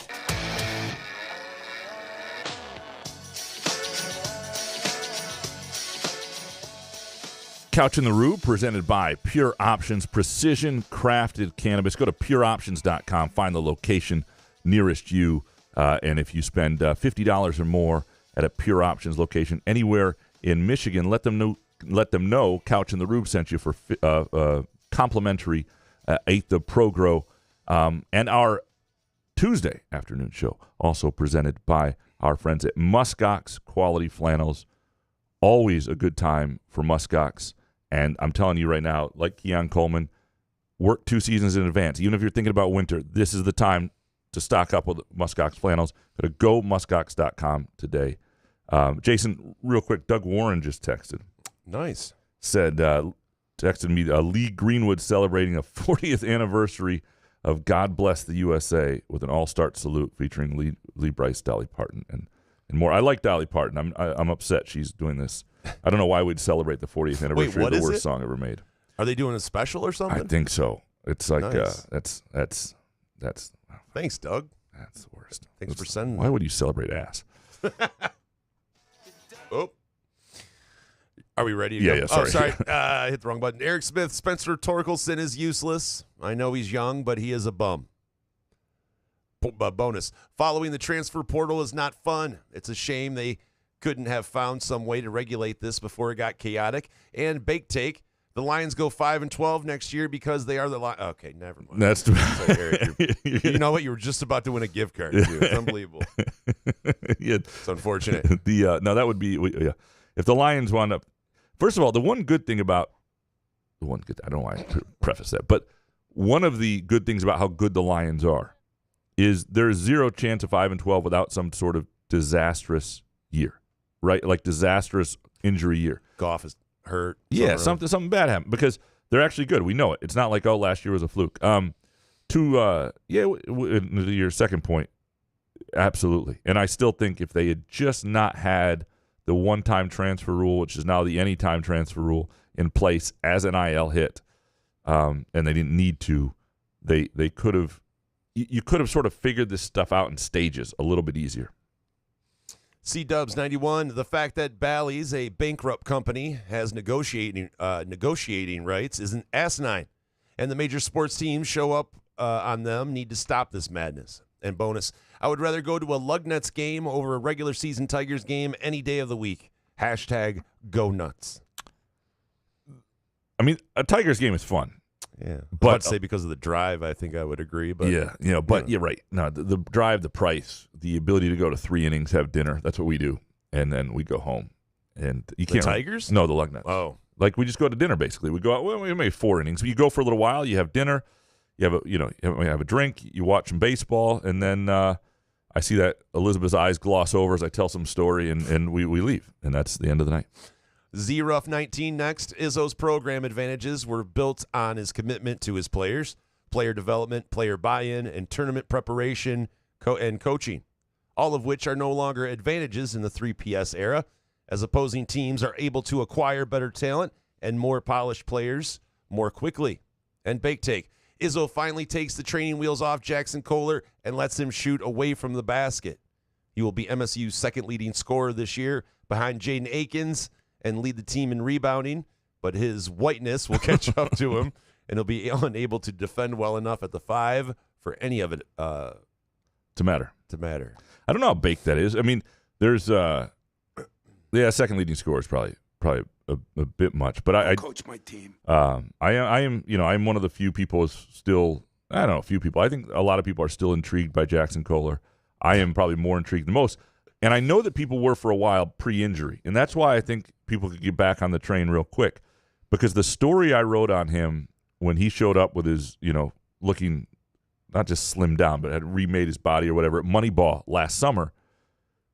C: Couch in the Rube, presented by Pure Options, precision crafted cannabis. Go to pureoptions.com, find the location nearest you. And if you spend $50 or more at a Pure Options location anywhere in Michigan, let them know Couch in the Rube sent you for complimentary Eighth of ProGrow. And our Tuesday afternoon show, also presented by our friends at Muskox Quality Flannels. Always a good time for Muskox. And I'm telling you right now, like Keon Coleman, work 2 seasons in advance. Even if you're thinking about winter, this is the time to stock up with Muskox flannels. Go to GoMuskox.com today. Jason, real quick, Doug Warren just texted.
E: Nice.
C: Said, texted me, Lee Greenwood celebrating a 40th anniversary of God Bless the USA with an all-star salute featuring Lee Brice, Dolly Parton, and more. I like Dolly Parton. I'm upset she's doing this. I don't know why we'd celebrate the 40th anniversary of the worst song ever made.
E: Are they doing a special or something?
C: I think so. It's like
E: nice.
C: That's
E: Thanks, Doug.
C: That's the worst.
E: Thanks for sending
C: Why would you celebrate ass?
E: Oh. Are we ready?
C: Yeah, sorry.
E: Oh, sorry. I hit the wrong button. Eric Smith, Spencer Torkelson is useless. I know he's young, but he is a bum. Bonus. Following the transfer portal is not fun. It's a shame they couldn't have found some way to regulate this before it got chaotic. And Bake Take. The Lions go 5-12 next year because they are the Lions. Okay, never mind.
C: That's
E: Eric, you know what? You were just about to win a gift card. Too. It's unbelievable.
C: Yeah,
E: it's unfortunate.
C: No, that would be if the Lions wound up. First of all, I don't know why I preface that, but one of the good things about how good the Lions are is there's zero chance of 5-12 without some sort of disastrous year, right? Like disastrous injury year.
E: Goff is hurt.
C: Yeah, something bad happened because they're actually good. We know it. It's not like, oh, last year was a fluke. Your second point, absolutely. And I still think if they had just not had the one-time transfer rule, which is now the anytime transfer rule, in place as an IL hit, and they didn't need to, they could have. You could have sort of figured this stuff out in stages a little bit easier.
E: C-Dubs 91, the fact that Bally's, a bankrupt company, has negotiating rights is an asinine, and the major sports teams show up on them need to stop this madness. And bonus, I would rather go to a Lugnets game over a regular season Tigers game any day of the week. # go nuts.
C: I mean, a Tigers game is fun.
E: Yeah,
C: but
E: I'd say because of the drive, I think I would agree. But
C: yeah, you're right. No, the drive, the price, the ability to go to 3 innings, have dinner. That's what we do, and then we go home. And you can't.
E: The Tigers?
C: No, the Lugnets.
E: Oh,
C: like we just go to dinner basically. We go out. Well, we make 4 innings. You go for a little while. You have dinner. You have a drink. You watch some baseball, and then I see that Elizabeth's eyes gloss over as I tell some story, and we leave, and that's the end of the night.
E: Z-Ruff 19 next. Izzo's program advantages were built on his commitment to his players, player development, player buy-in, and tournament preparation and coaching, all of which are no longer advantages in the 3PS era, as opposing teams are able to acquire better talent and more polished players more quickly. And Bake Take. Izzo finally takes the training wheels off Jackson Kohler and lets him shoot away from the basket. He will be MSU's second leading scorer this year behind Jaden Akins and lead the team in rebounding, but his whiteness will catch up to him, and he'll be unable to defend well enough at the 5 for any of it
C: to matter. I don't know how baked that is. I mean, there's second leading scorer is probably a bit much, but I
H: coach my team.
C: I am I'm one of the few people still. I don't know, a few people. I think a lot of people are still intrigued by Jackson Kohler. I am probably more intrigued than most, and I know that people were for a while pre-injury, and that's why I think people could get back on the train real quick, because the story I wrote on him when he showed up with his looking not just slimmed down but had remade his body or whatever at Moneyball last summer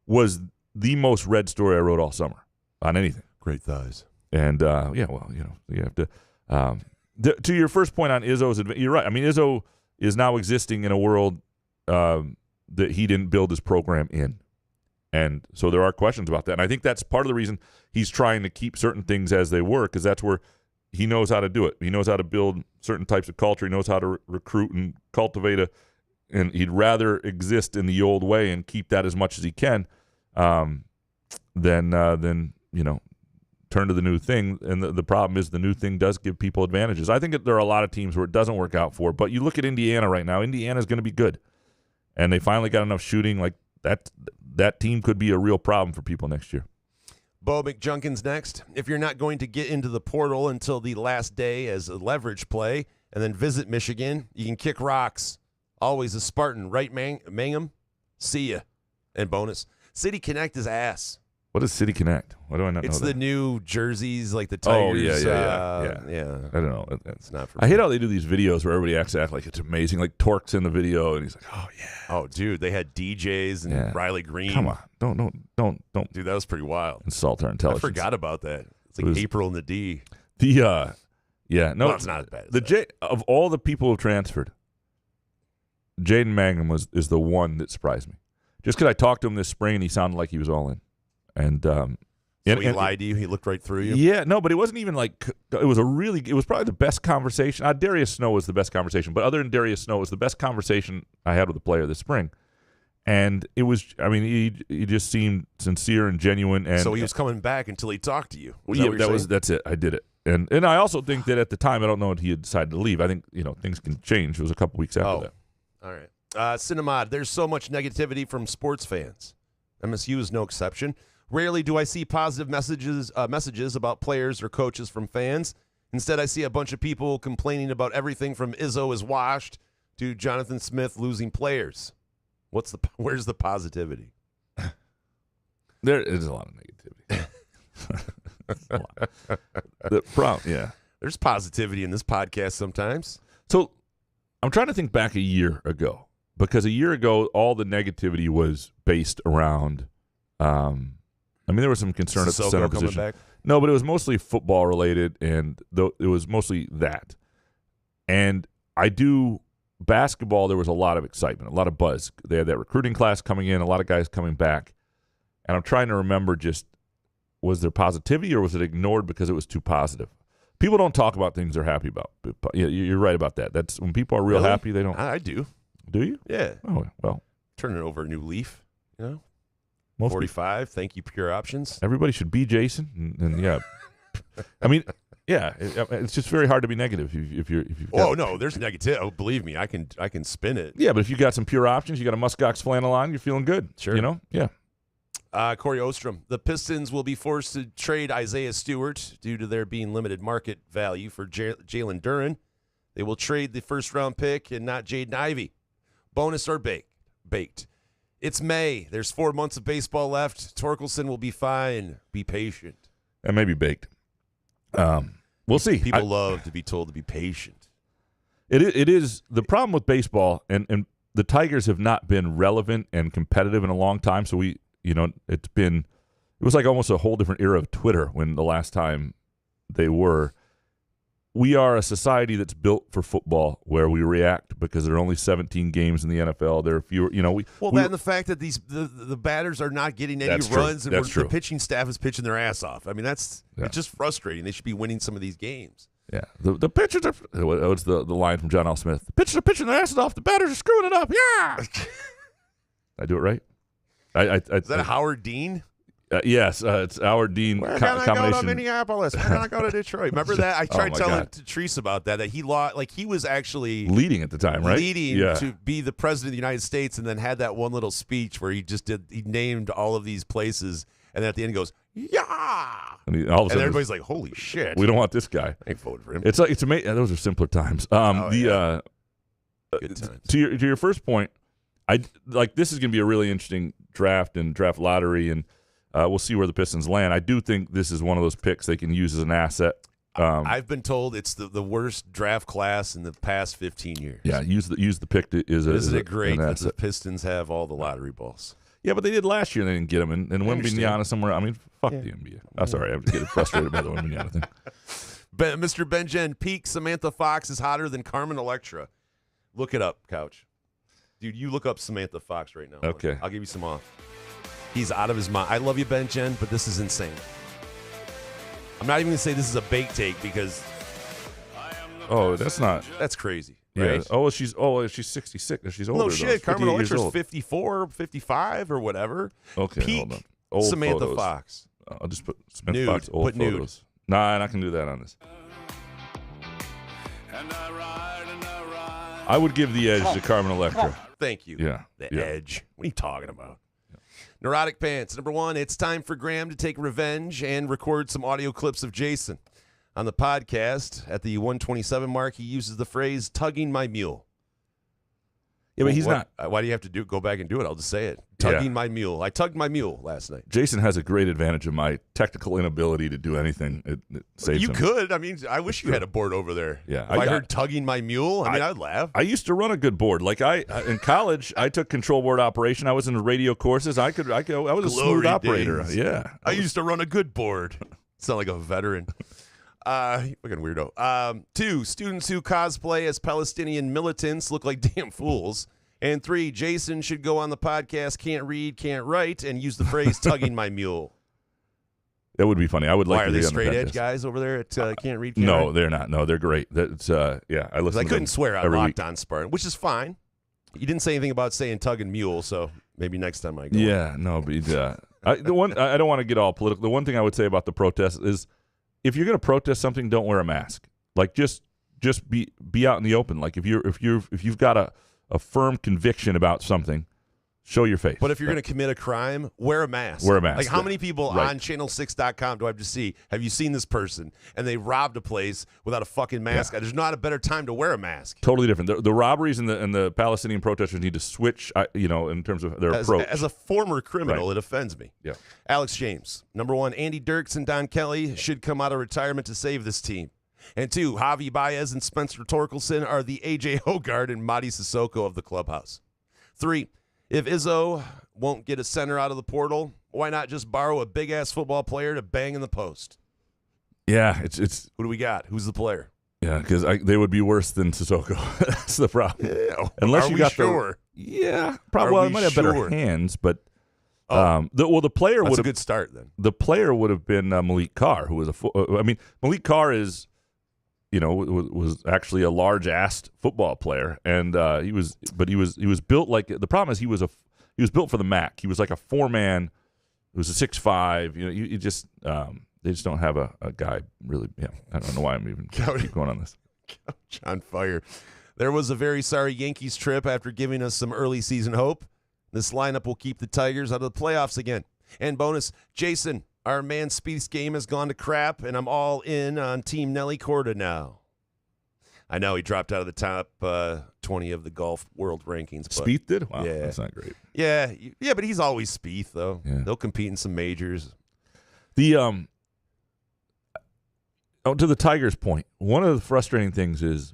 C: was the most read story I wrote all summer on anything.
E: Great thighs.
C: And, you have to to your first point on Izzo's, you're right. I mean, Izzo is now existing in a world that he didn't build his program in. And so there are questions about that. And I think that's part of the reason he's trying to keep certain things as they were, because that's where he knows how to do it. He knows how to build certain types of culture. He knows how to recruit and cultivate and he'd rather exist in the old way and keep that as much as he can than turn to the new thing. And the problem is the new thing does give people advantages. I think that there are a lot of teams where it doesn't work out for, but you look at Indiana right now. Indiana's going to be good. And they finally got enough shooting. Like that team could be a real problem for people next year.
E: Bo McJunkins next. If you're not going to get into the portal until the last day as a leverage play and then visit Michigan, you can kick rocks. Always a Spartan, right, Mangum? See ya. And bonus, City Connect is ass.
C: What is City Connect? Why do I not know that?
E: It's the new jerseys, like the Tigers.
C: Yeah.
E: I
C: don't know.
E: It's not for
C: I
E: me.
C: hate how they do these videos where everybody acts like it's amazing. Like Tork's in the video, and he's like, "Oh yeah."
E: Oh, dude, they had DJs and Riley Green.
C: Come on, don't.
E: Dude, that was pretty wild.
C: Insult our intelligence.
E: I forgot about that. It's like April and the D.
C: No,
E: it's not as bad. As
C: of all the people who transferred, Jaden Mangum is the one that surprised me. Just because I talked to him this spring and he sounded like he was all in, and
E: he lied to you. He looked right through you.
C: Yeah, no, but it wasn't even like it was probably the best conversation. Darius Snow was the best conversation, but other than Darius Snow, it was the best conversation I had with a player this spring. And it was, I mean, he just seemed sincere and genuine. And
E: so he was coming back until he talked to you.
C: That's it. I did it. And I also think that at the time, I don't know if he had decided to leave. I think, things can change. It was a couple weeks after that.
E: All right. Cinemod, there's so much negativity from sports fans. MSU is no exception. Rarely do I see positive messages about players or coaches from fans. Instead, I see a bunch of people complaining about everything from Izzo is washed to Jonathan Smith losing players. Where's the positivity?
C: There is a lot of negativity. The problem, yeah.
E: There's positivity in this podcast sometimes.
C: So I'm trying to think back a year ago, because a year ago, all the negativity was based around there was some concern at the center position.
E: Back?
C: No, but it was mostly football related, and it was mostly that. And basketball, there was a lot of excitement, a lot of buzz. They had that recruiting class coming in, a lot of guys coming back. And I'm trying to remember, was there positivity or was it ignored because it was too positive? People don't talk about things they're happy about. You're right about that. That's when people are real happy, they don't.
E: I do.
C: Do you?
E: Yeah.
C: Oh, well.
E: Turning over a new leaf, 45.
C: Most
E: Thank you, Pure Options.
C: Everybody should be Jason. And yeah. I mean, yeah, it's just very hard to be negative if you've got,
E: no, there's negativity. Oh, believe me, I can spin it.
C: Yeah, but if you got some Pure Options, you got a muskox flannel on, you're feeling good.
E: Sure.
C: Yeah.
E: Corey Ostrom. The Pistons will be forced to trade Isaiah Stewart due to there being limited market value for Jalen Duren. They will trade the first-round pick and not Jaden Ivey. Bonus or baked. It's May. There's 4 months of baseball left. Torkelson will be fine. Be patient.
C: And maybe baked. We'll see.
E: People love to be told to be patient.
C: It is the problem with baseball, and the Tigers have not been relevant and competitive in a long time. So it was like almost a whole different era of Twitter when the last time they were. We are a society that's built for football, where we react because there are only 17 games in the NFL. There are fewer,
E: and the fact that the batters are not getting any runs, and the pitching staff is pitching their ass off. I mean, it's just frustrating. They should be winning some of these games.
C: Yeah, the pitchers are. What's the line from John L. Smith? The pitchers are pitching their asses off. The batters are screwing it up. Yeah, I do it right.
E: Is that Howard Dean?
C: Yes, it's Howard Dean.
E: We're gonna go to Minneapolis. We're gonna go to Detroit. Remember that? I tried telling Treese about that he lost. Like, he was actually
C: leading at the time, right?
E: Leading to be the president of the United States, and then had that one little speech where he named all of these places, and then at the end he goes, yeah.
C: And all of a sudden,
E: everybody's like, holy shit.
C: We don't want this guy.
E: I ain't voted for him.
C: It's amazing. Those are simpler times. Good
E: times.
C: To your first point, this is going to be a really interesting draft and draft lottery, and we'll see where the Pistons land. I do think this is one of those picks they can use as an asset.
E: I've been told it's the worst draft class in the past 15 years.
C: Yeah, use the pick
E: Isn't it great that the Pistons have all the lottery balls?
C: Yeah, but they did last year and they didn't get them. And Wembanyama somewhere. I mean, fuck the NBA. I'm sorry, I'm getting frustrated by the Wembanyama thing.
E: Mr. Benjen, peak Samantha Fox is hotter than Carmen Electra. Look it up, Couch. Dude, you look up Samantha Fox right now.
C: Okay.
E: I'll give you some off. He's out of his mind. I love you, Benjen, but this is insane. I'm not even going to say this is a bait take because... That's crazy. Right?
C: Yeah. She's 66. She's older.
E: No shit. Carmen Electra's
C: 54,
E: 55 or whatever.
C: Okay,
E: peak
C: hold on. Old
E: Samantha
C: photos.
E: Fox.
C: I'll just put Samantha
E: Nude.
C: Fox old
E: Put
C: photos.
E: nude.
C: Nah, I can do that on this. I would give the edge to Carmen Electra.
E: Thank you.
C: Yeah.
E: The edge. What are you talking about? Yeah. Neurotic Pants. Number 1, it's time for Graham to take revenge and record some audio clips of Jason. On the podcast, at the 127 mark, he uses the phrase, tugging my mule.
C: Yeah, but he's not.
E: Why do you have to go back and do it? I'll just say it. Tugging my mule. I tugged my mule last night.
C: Jason has a great advantage of my technical inability to do anything. It saves
E: you
C: him.
E: could. I mean, I wish you had a board over there.
C: Yeah.
E: If I heard tugging my mule, I'd laugh.
C: I used to run a good board. Like in college, I took control board operation. I was in the radio courses. I was a smooth operator.
E: Days.
C: Yeah.
E: I used to run a good board. Sound like a veteran. Fucking weirdo. 2, students who cosplay as Palestinian militants look like damn fools. And 3, Jason should go on the podcast, can't read, can't write, and use the phrase tugging my mule.
C: That would be funny. I would like
E: Why,
C: to
E: are they
C: be on
E: straight
C: the
E: edge
C: podcast.
E: guys over there at Can't Read, Can't
C: No,
E: Write?
C: they're not. No, they're great. That's I listen.
E: I
C: to
E: couldn't
C: them
E: swear on
C: every
E: Locked
C: week.
E: On Spartan, which is fine. You didn't say anything about saying tugging mule, so maybe next time I go.
C: Yeah, no, but I don't want to get all political. The one thing I would say about the protest is, if you're going to protest something, don't wear a mask. Like just be out in the open. Like if you've got a firm conviction about something, show your face.
E: But if you're going to commit a crime, wear a mask.
C: Wear a mask.
E: Like, how many people
C: Right.
E: on channel6.com do I have to see? Have you seen this person? And they robbed a place without a fucking mask.
C: Yeah.
E: There's not a better time to wear a mask.
C: Totally different. The robberies and the Palestinian protesters need to switch. In terms of their approach.
E: As a former criminal,
C: Right.
E: it offends me.
C: Yeah.
E: Alex James. Number 1, Andy Dirks and Don Kelly should come out of retirement to save this team. And 2, Javi Baez and Spencer Torkelson are the A.J. Hogarth and Madi Sissoko of the clubhouse. 3, if Izzo won't get a center out of the portal, why not just borrow a big-ass football player to bang in the post?
C: Yeah, it's
E: Who do we got? Who's the player?
C: yeah, because they would be worse than Sissoko. That's the problem.
E: Yeah.
C: Unless
E: Are
C: you
E: we
C: got
E: sure?
C: Yeah, probably.
E: Are
C: Well,
E: we
C: he might have
E: sure?
C: better hands, but
E: Oh.
C: the player
E: That's
C: would
E: a
C: have
E: good start then.
C: the player would have been Malik Carr, who was Malik Carr is, was actually a large-assed football player, and he was built like, the problem is he was built for the MAC. He was like a 4-man. He was a 6'5". You just they just don't have a guy really. Yeah, I don't know why I'm even keep going on this.
E: Couch on fire. There was a very sorry Yankees trip after giving us some early season hope. This lineup will keep the Tigers out of the playoffs again. And bonus, Jason, our man Spieth's game has gone to crap, and I'm all in on Team Nelly Corda now. I know he dropped out of the top 20 of the golf world rankings. But
C: Spieth did? Wow,
E: Yeah.
C: that's not great.
E: Yeah, but he's always Spieth, though.
C: Yeah.
E: They'll compete in some majors.
C: To the Tigers' point, one of the frustrating things is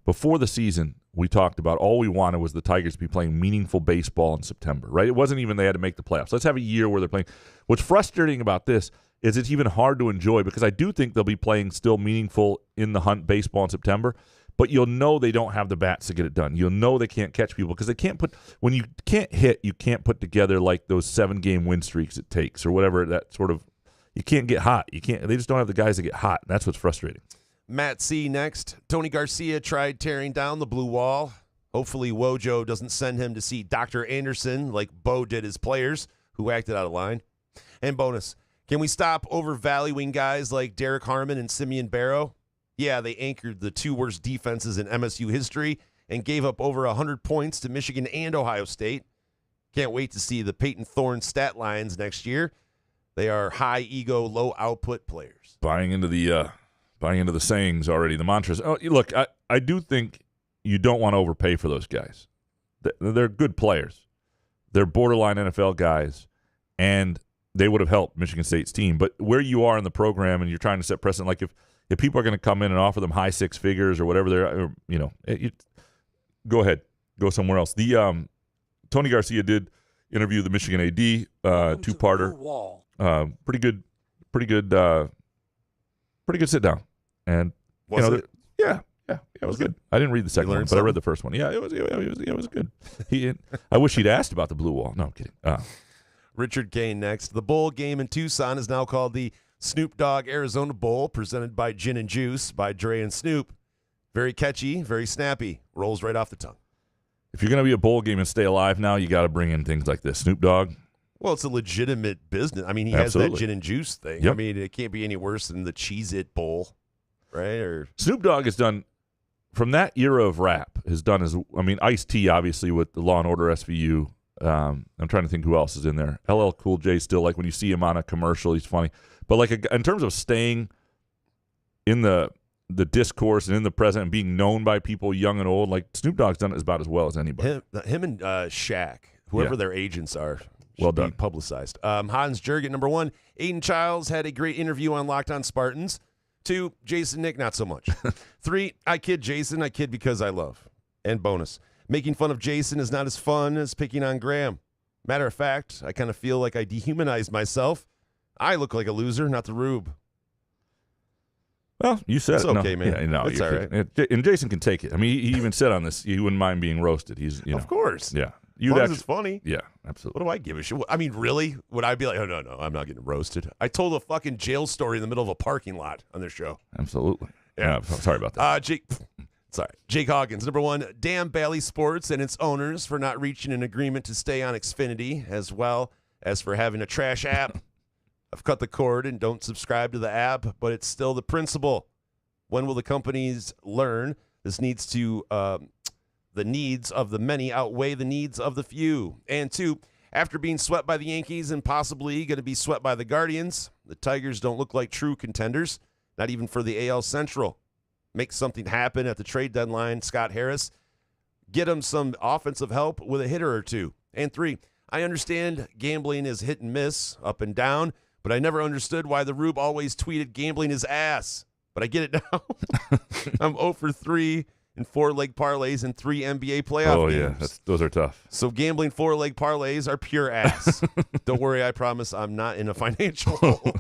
C: before the season, we talked about all we wanted was the Tigers to be playing meaningful baseball in September, right? It wasn't even they had to make the playoffs. Let's have a year where they're playing. What's frustrating about this is it's even hard to enjoy because I do think they'll be playing still meaningful in the hunt baseball in September, but you'll know they don't have the bats to get it done. You'll know they can't catch people because they can't put – when you can't hit, you can't put together like those 7-game win streaks it takes or whatever that sort of – you can't get hot. You can't. They just don't have the guys to get hot. That's what's frustrating.
E: Matt C. next. Tony Garcia tried tearing down the blue wall. Hopefully Wojo doesn't send him to see Dr. Anderson like Bo did his players who acted out of line. And bonus, can we stop overvaluing guys like Derek Harmon and Simeon Barrow? Yeah, they anchored the 2 worst defenses in MSU history and gave up over 100 points to Michigan and Ohio State. Can't wait to see the Peyton Thorne stat lines next year. They are high ego, low output players.
C: Buying into the sayings already, the mantras. Oh, look, I do think you don't want to overpay for those guys. They're good players. They're borderline NFL guys, and they would have helped Michigan State's team. But where you are in the program and you're trying to set precedent, like if people are going to come in and offer them high 6 figures or whatever they're, go ahead, go somewhere else. The Tony Garcia did interview the Michigan AD, 2-parter. Pretty good sit down. And
E: Was it?
C: Yeah, it was good. I didn't read the second one, but I read the first one. Yeah, it was good. I wish he'd asked about the blue wall. No, I'm kidding.
E: Richard Kane next. The bowl game in Tucson is now called the Snoop Dogg Arizona Bowl, presented by Gin and Juice by Dre and Snoop. Very catchy, very snappy. Rolls right off the tongue.
C: If you're going to be a bowl game and stay alive now, you got to bring in things like this. Snoop Dogg.
E: Well, it's a legitimate business. I mean, he
C: Absolutely.
E: has that Gin and Juice thing.
C: Yep.
E: I mean, it can't be any worse than the Cheez-It Bowl, right? Or
C: Snoop Dogg has done, from that era of rap, Ice-T, obviously, with the Law & Order SVU. I'm trying to think who else is in there. LL Cool J still, like when you see him on a commercial, he's funny. But like in terms of staying in the discourse and in the present and being known by people young and old, like Snoop Dogg's done it about as well as anybody.
E: Him and Shaq, whoever their agents are,
C: well
E: should
C: done.
E: be publicized. Hans Jurgen, number 1. Aiden Childs had a great interview on Locked On Spartans. 2, Jason Nick, not so much. 3, I kid Jason. I kid because I love. And bonus, making fun of Jason is not as fun as picking on Graham. Matter of fact, I kind of feel like I dehumanized myself. I look like a loser, not the Rube.
C: Well, you said
E: it's
C: it.
E: okay, man.
C: Yeah, no,
E: it's all right.
C: And Jason can take it. I mean, he even said on this, he wouldn't mind being roasted. He's,
E: Of course.
C: Yeah.
E: As long as it's funny.
C: Yeah, absolutely.
E: What do I give a shit? I mean, really? Would I be like, oh, no, I'm not getting roasted? I told a fucking jail story in the middle of a parking lot on their show.
C: Absolutely. Yeah, sorry about that.
E: Jake Hawkins, number 1, damn Bally Sports and its owners for not reaching an agreement to stay on Xfinity, as well as for having a trash app. I've cut the cord and don't subscribe to the app, but it's still the principle. When will the companies learn this needs to the needs of the many outweigh the needs of the few? And 2, after being swept by the Yankees and possibly going to be swept by the Guardians, the Tigers don't look like true contenders, not even for the AL Central. Make something happen at the trade deadline, Scott Harris. Get him some offensive help with a hitter or 2. And 3, I understand gambling is hit and miss, up and down, but I never understood why the Rube always tweeted gambling is ass. But I get it now. I'm 0 for 3 in 4-leg parlays and 3 NBA playoff games.
C: Yeah, those are tough.
E: So gambling 4-leg parlays are pure ass. Don't worry, I promise I'm not in a financial hole.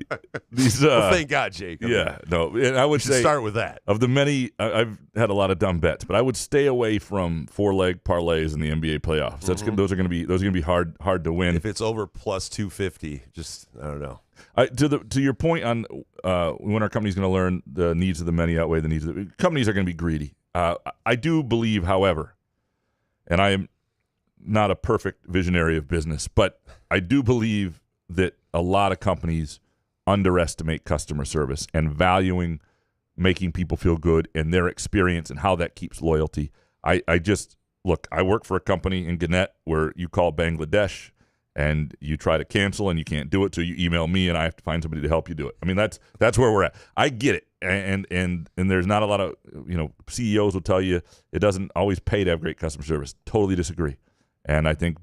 E: Well, thank God, Jake.
C: And I would say
E: start with that.
C: Of the many, I've had a lot of dumb bets, but I would stay away from 4-leg parlays in the NBA playoffs. Those are going to be hard to win.
E: If it's over plus 250, just I don't know.
C: To your point on when our company's going to learn the needs of the many outweigh the needs of the companies are going to be greedy. I do believe, however, and I am not a perfect visionary of business, but I do believe that a lot of companies underestimate customer service and valuing making people feel good and their experience and how that keeps loyalty. I work for a company in Gannett where you call Bangladesh and you try to cancel and you can't do it, so you email me and I have to find somebody to help you do it. I mean, that's where we're at. I get it, and there's not a lot of CEOs will tell you it doesn't always pay to have great customer service. Totally disagree, and I think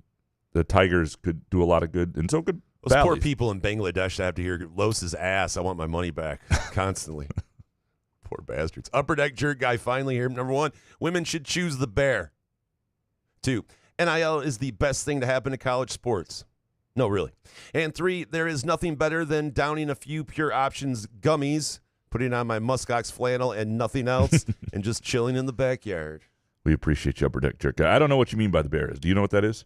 C: the Tigers could do a lot of good, and so could
E: those
C: Valleys.
E: poor people in Bangladesh that have to hear Los's ass. I want my money back constantly. Poor bastards. Upper Deck Jerk Guy finally here. Number 1, women should choose the bear. 2, NIL is the best thing to happen to college sports. No, really. And 3, there is nothing better than downing a few Pure Options gummies, putting on my muskox flannel and nothing else, and just chilling in the backyard.
C: We appreciate you, Upper Deck Jerk Guy. I don't know what you mean by the bear. Do you know what that is?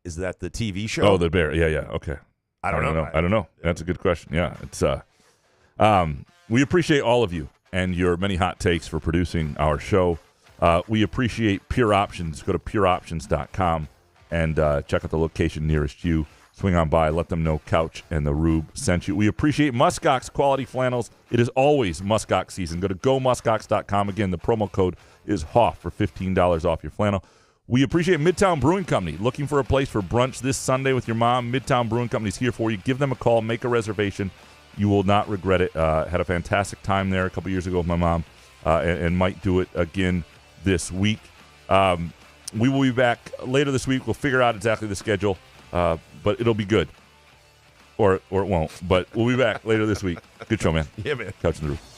E: Is that the TV show?
C: Oh, the bear. Yeah. Okay.
E: I don't know.
C: I don't know. That's a good question. Yeah, it's we appreciate all of you and your many hot takes for producing our show. We appreciate Pure Options. Go to pureoptions.com and check out the location nearest you. Swing on by, let them know Couch and the Rube sent you. We appreciate Muskox quality flannels. It is always muskox season. Go to gomuskox.com. Again, the promo code is HOFF for $15 off your flannel. We appreciate Midtown Brewing Company. Looking for a place for brunch this Sunday with your mom? Midtown Brewing Company is here for you. Give them a call. Make a reservation. You will not regret it. Had a fantastic time there a couple years ago with my mom and might do it again this week. We will be back later this week. We'll figure out exactly the schedule. But it'll be good. Or it won't. But we'll be back later this week. Good show, man.
E: Yeah, man.
C: Couch in the Roof.